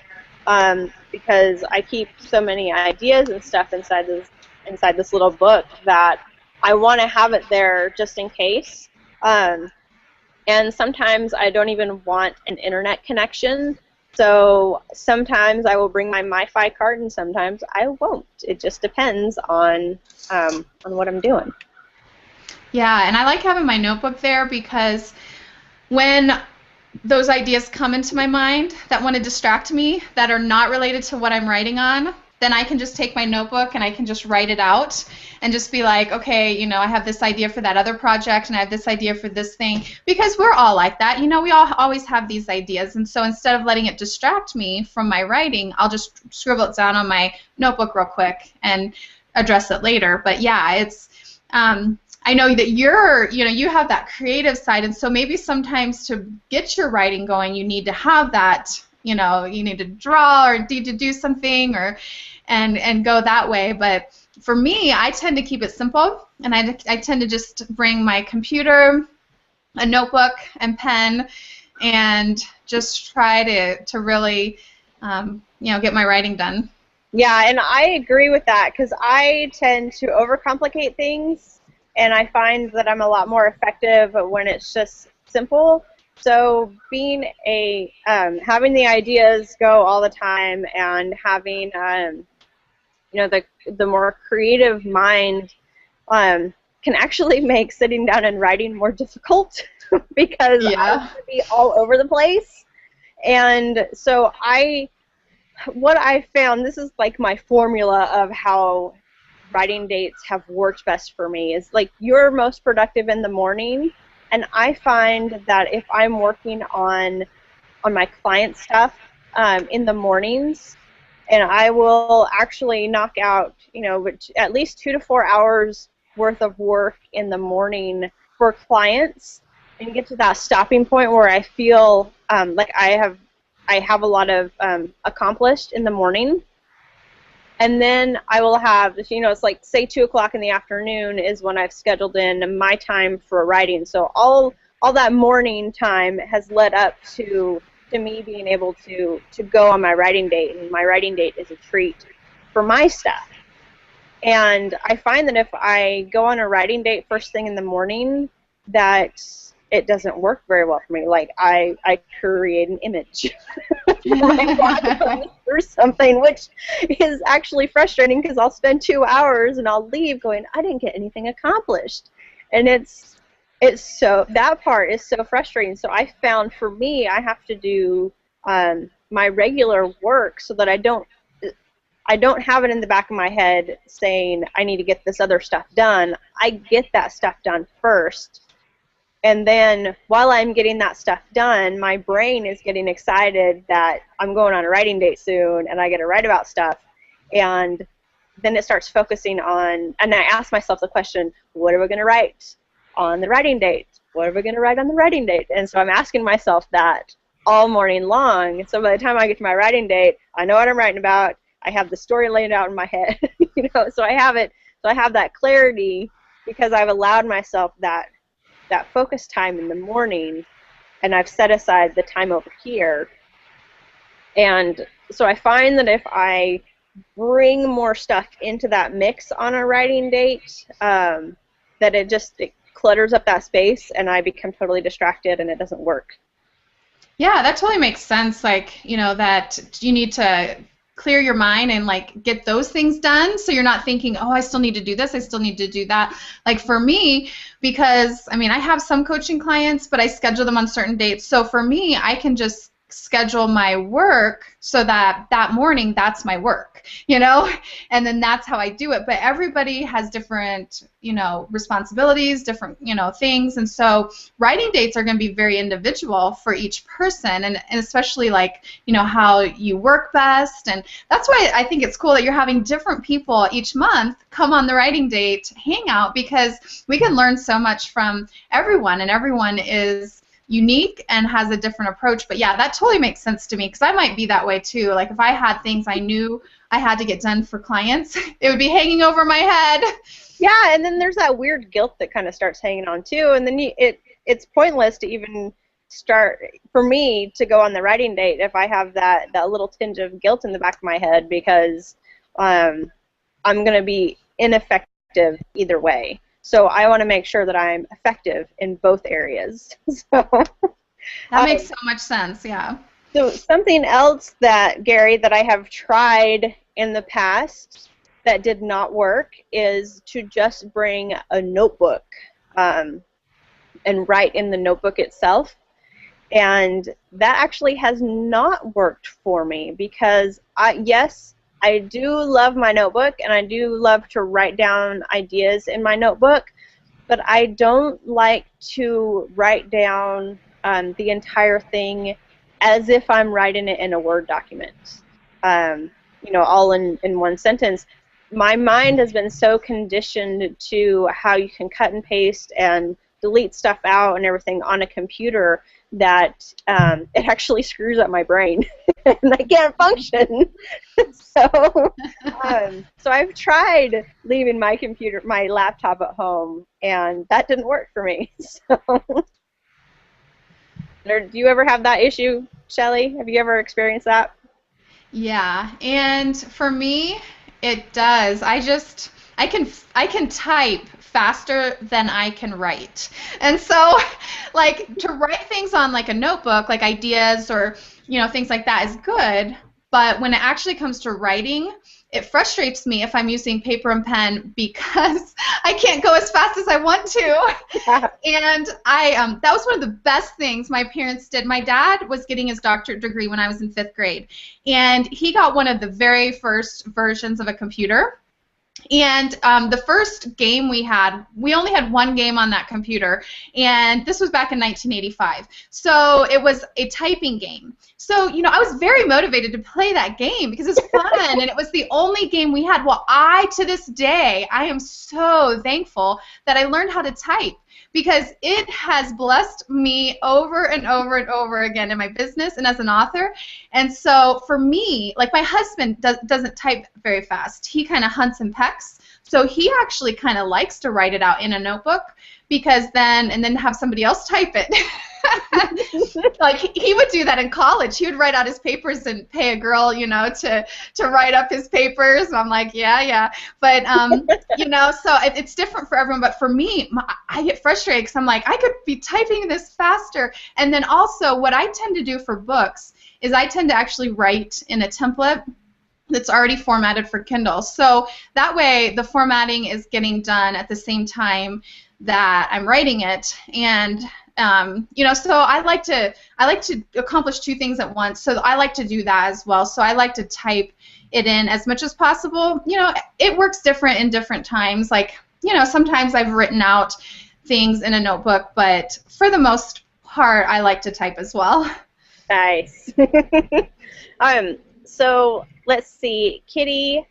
Speaker 1: because I keep so many ideas and stuff inside this little book that I want to have it there just in case. And sometimes I don't even want an internet connection. So sometimes I will bring my MiFi card, and sometimes I won't. It just depends on what I'm doing.
Speaker 2: Yeah, and I like having my notebook there because when those ideas come into my mind that want to distract me, that are not related to what I'm writing on, then I can just take my notebook and I can just write it out and just be like, okay, I have this idea for that other project, and I have this idea for this thing, because we're all like that. We all always have these ideas, and so instead of letting it distract me from my writing, I'll just scribble it down on my notebook real quick and address it later. But yeah, it's I know that you have that creative side, and so maybe sometimes to get your writing going, you need to have that, you need to draw or need to do something and go that way. But for me, I tend to keep it simple, and I tend to just bring my computer, a notebook, and pen, and just try to really, get my writing done.
Speaker 1: Yeah, and I agree with that because I tend to overcomplicate things, and I find that I'm a lot more effective when it's just simple. So being having the ideas go all the time, and having the more creative mind can actually make sitting down and writing more difficult because I have to be all over the place. And so what I found, this is like my formula of how writing dates have worked best for me, is like you're most productive in the morning, and I find that if I'm working on my client stuff in the mornings, and I will actually knock out at least 2 to 4 hours worth of work in the morning for clients, and get to that stopping point where I feel like I have a lot of accomplished in the morning. And then I will have, it's like, say 2 o'clock in the afternoon is when I've scheduled in my time for writing. So all that morning time has led up to me being able to go on my writing date, and my writing date is a treat for my stuff. And I find that if I go on a writing date first thing in the morning, that it doesn't work very well for me. Like I create an image or something, which is actually frustrating because I'll spend 2 hours and I'll leave going, I didn't get anything accomplished. And it's so, that part is so frustrating. So I found for me, I have to do my regular work so that I don't I don't have it in the back of my head saying I need to get this other stuff done. I get that stuff done first. And then while I'm getting that stuff done, my brain is getting excited that I'm going on a writing date soon and I get to write about stuff. And then it starts focusing on, and I ask myself the question, what are we going to write on the writing date? What are we going to write on the writing date? And so I'm asking myself that all morning long. So by the time I get to my writing date, I know what I'm writing about. I have the story laid out in my head, so I have it. So I have that clarity because I've allowed myself that focus time in the morning, and I've set aside the time over here. And so I find that if I bring more stuff into that mix on a writing date, that it clutters up that space, and I become totally distracted, and it doesn't work.
Speaker 2: Yeah, that totally makes sense. Like, that you need to clear your mind and like get those things done, so you're not thinking, oh, I still need to do this, I still need to do that. Like for me, because I have some coaching clients, but I schedule them on certain dates. So for me, I can just schedule my work so that morning that's my work, and then that's how I do it. But everybody has different, responsibilities, different, things, and so writing dates are going to be very individual for each person, and especially like, how you work best. And that's why I think it's cool that you're having different people each month come on the writing date hangout, because we can learn so much from everyone, and everyone is unique and has a different approach. But yeah, that totally makes sense to me, because I might be that way too. Like if I had things I knew I had to get done for clients, it would be hanging over my head.
Speaker 1: Yeah, and then there's that weird guilt that kind of starts hanging on too, and then it's pointless to even start, for me, to go on the writing date if I have that little tinge of guilt in the back of my head, because I'm going to be ineffective either way. So I want to make sure that I'm effective in both areas. So
Speaker 2: that makes so much sense, yeah.
Speaker 1: So something else that, Gary, that I have tried in the past that did not work is to just bring a notebook and write in the notebook itself. And that actually has not worked for me, because yes, I do love my notebook, and I do love to write down ideas in my notebook, but I don't like to write down the entire thing as if I'm writing it in a Word document, all in one sentence. My mind has been so conditioned to how you can cut and paste and delete stuff out and everything on a computer that it actually screws up my brain and I can't function. So I've tried leaving my laptop at home, and that didn't work for me. So, do you ever have that issue, Shelley? Have you ever experienced that?
Speaker 2: Yeah, and for me, it does. I can type faster than I can write. And so, like, to write things on like a notebook, like ideas or, things like that is good. But when it actually comes to writing, it frustrates me if I'm using paper and pen, because I can't go as fast as I want to. And that was one of the best things my parents did. My dad was getting his doctorate degree when I was in 5th grade, and he got one of the very first versions of a computer. And the first game we only had one game on that computer, and this was back in 1985. So it was a typing game. So, I was very motivated to play that game because it was fun, and it was the only game we had. Well, to this day, I am so thankful that I learned how to type, because it has blessed me over and over and over again in my business and as an author. And so for me, like, my husband doesn't type very fast. He kind of hunts and pecks. So he actually kind of likes to write it out in a notebook, because then have somebody else type it. Like, he would do that in college. He would write out his papers and pay a girl, to write up his papers. And I'm like, yeah. But, so it's different for everyone. But for me, I get frustrated because I'm like, I could be typing this faster. And then also what I tend to do for books is I tend to actually write in a template that's already formatted for Kindle. So that way the formatting is getting done at the same time that I'm writing it. And so I like to accomplish two things at once. So I like to do that as well. So I like to type it in as much as possible. You know, it works different in different times. Like, you know, sometimes I've written out things in a notebook, but for the most part, I like to type as well.
Speaker 1: Nice. So let's see. Kitty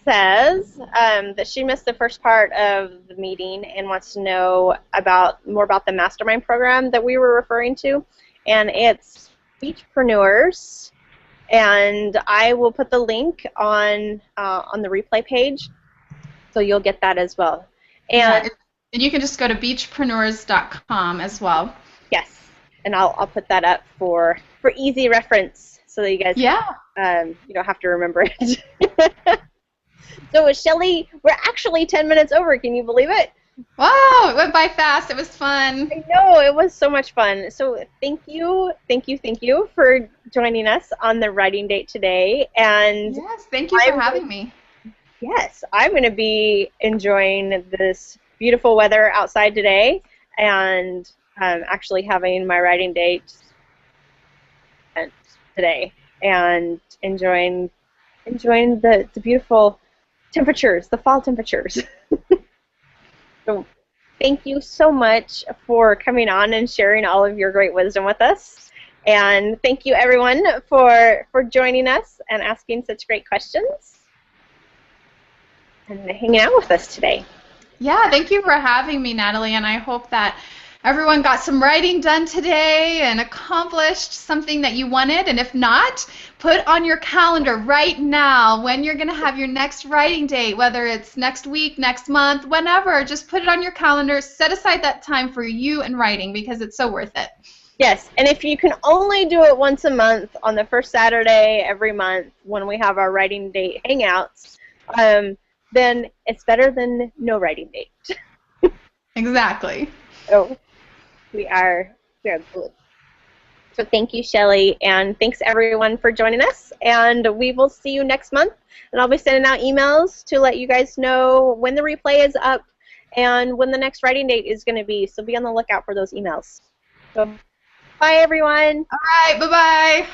Speaker 1: says that she missed the first part of the meeting and wants to know more about the mastermind program that we were referring to, and it's Beachpreneurs, and I will put the link on the replay page, so you'll get that as well. And
Speaker 2: yeah, and you can just go to beachpreneurs.com as well.
Speaker 1: Yes, and I'll put that up for easy reference so that you guys you don't have to remember it. So, Shelley, we're actually 10 minutes over. Can you believe it?
Speaker 2: Wow, it went by fast. It was fun.
Speaker 1: I know, it was so much fun. So thank you for joining us on the writing date today. And
Speaker 2: yes, thank you for having me.
Speaker 1: Yes, I'm going to be enjoying this beautiful weather outside today, and actually having my writing date today, and enjoying the beautiful temperatures, the fall temperatures. So thank you so much for coming on and sharing all of your great wisdom with us. And thank you, everyone, for joining us and asking such great questions and hanging out with us today.
Speaker 2: Yeah, thank you for having me, Natalie, and I hope that everyone got some writing done today and accomplished something that you wanted. And if not, put on your calendar right now when you're going to have your next writing date, whether it's next week, next month, whenever. Just put it on your calendar. Set aside that time for you and writing because it's so worth it.
Speaker 1: Yes, and if you can only do it once a month on the first Saturday every month when we have our writing date hangouts, then it's better than no writing date.
Speaker 2: Exactly.
Speaker 1: So we are good. So thank you, Shelley, and thanks everyone for joining us. And we will see you next month. And I'll be sending out emails to let you guys know when the replay is up and when the next writing date is going to be. So be on the lookout for those emails. So bye, everyone.
Speaker 2: All right. Bye-bye.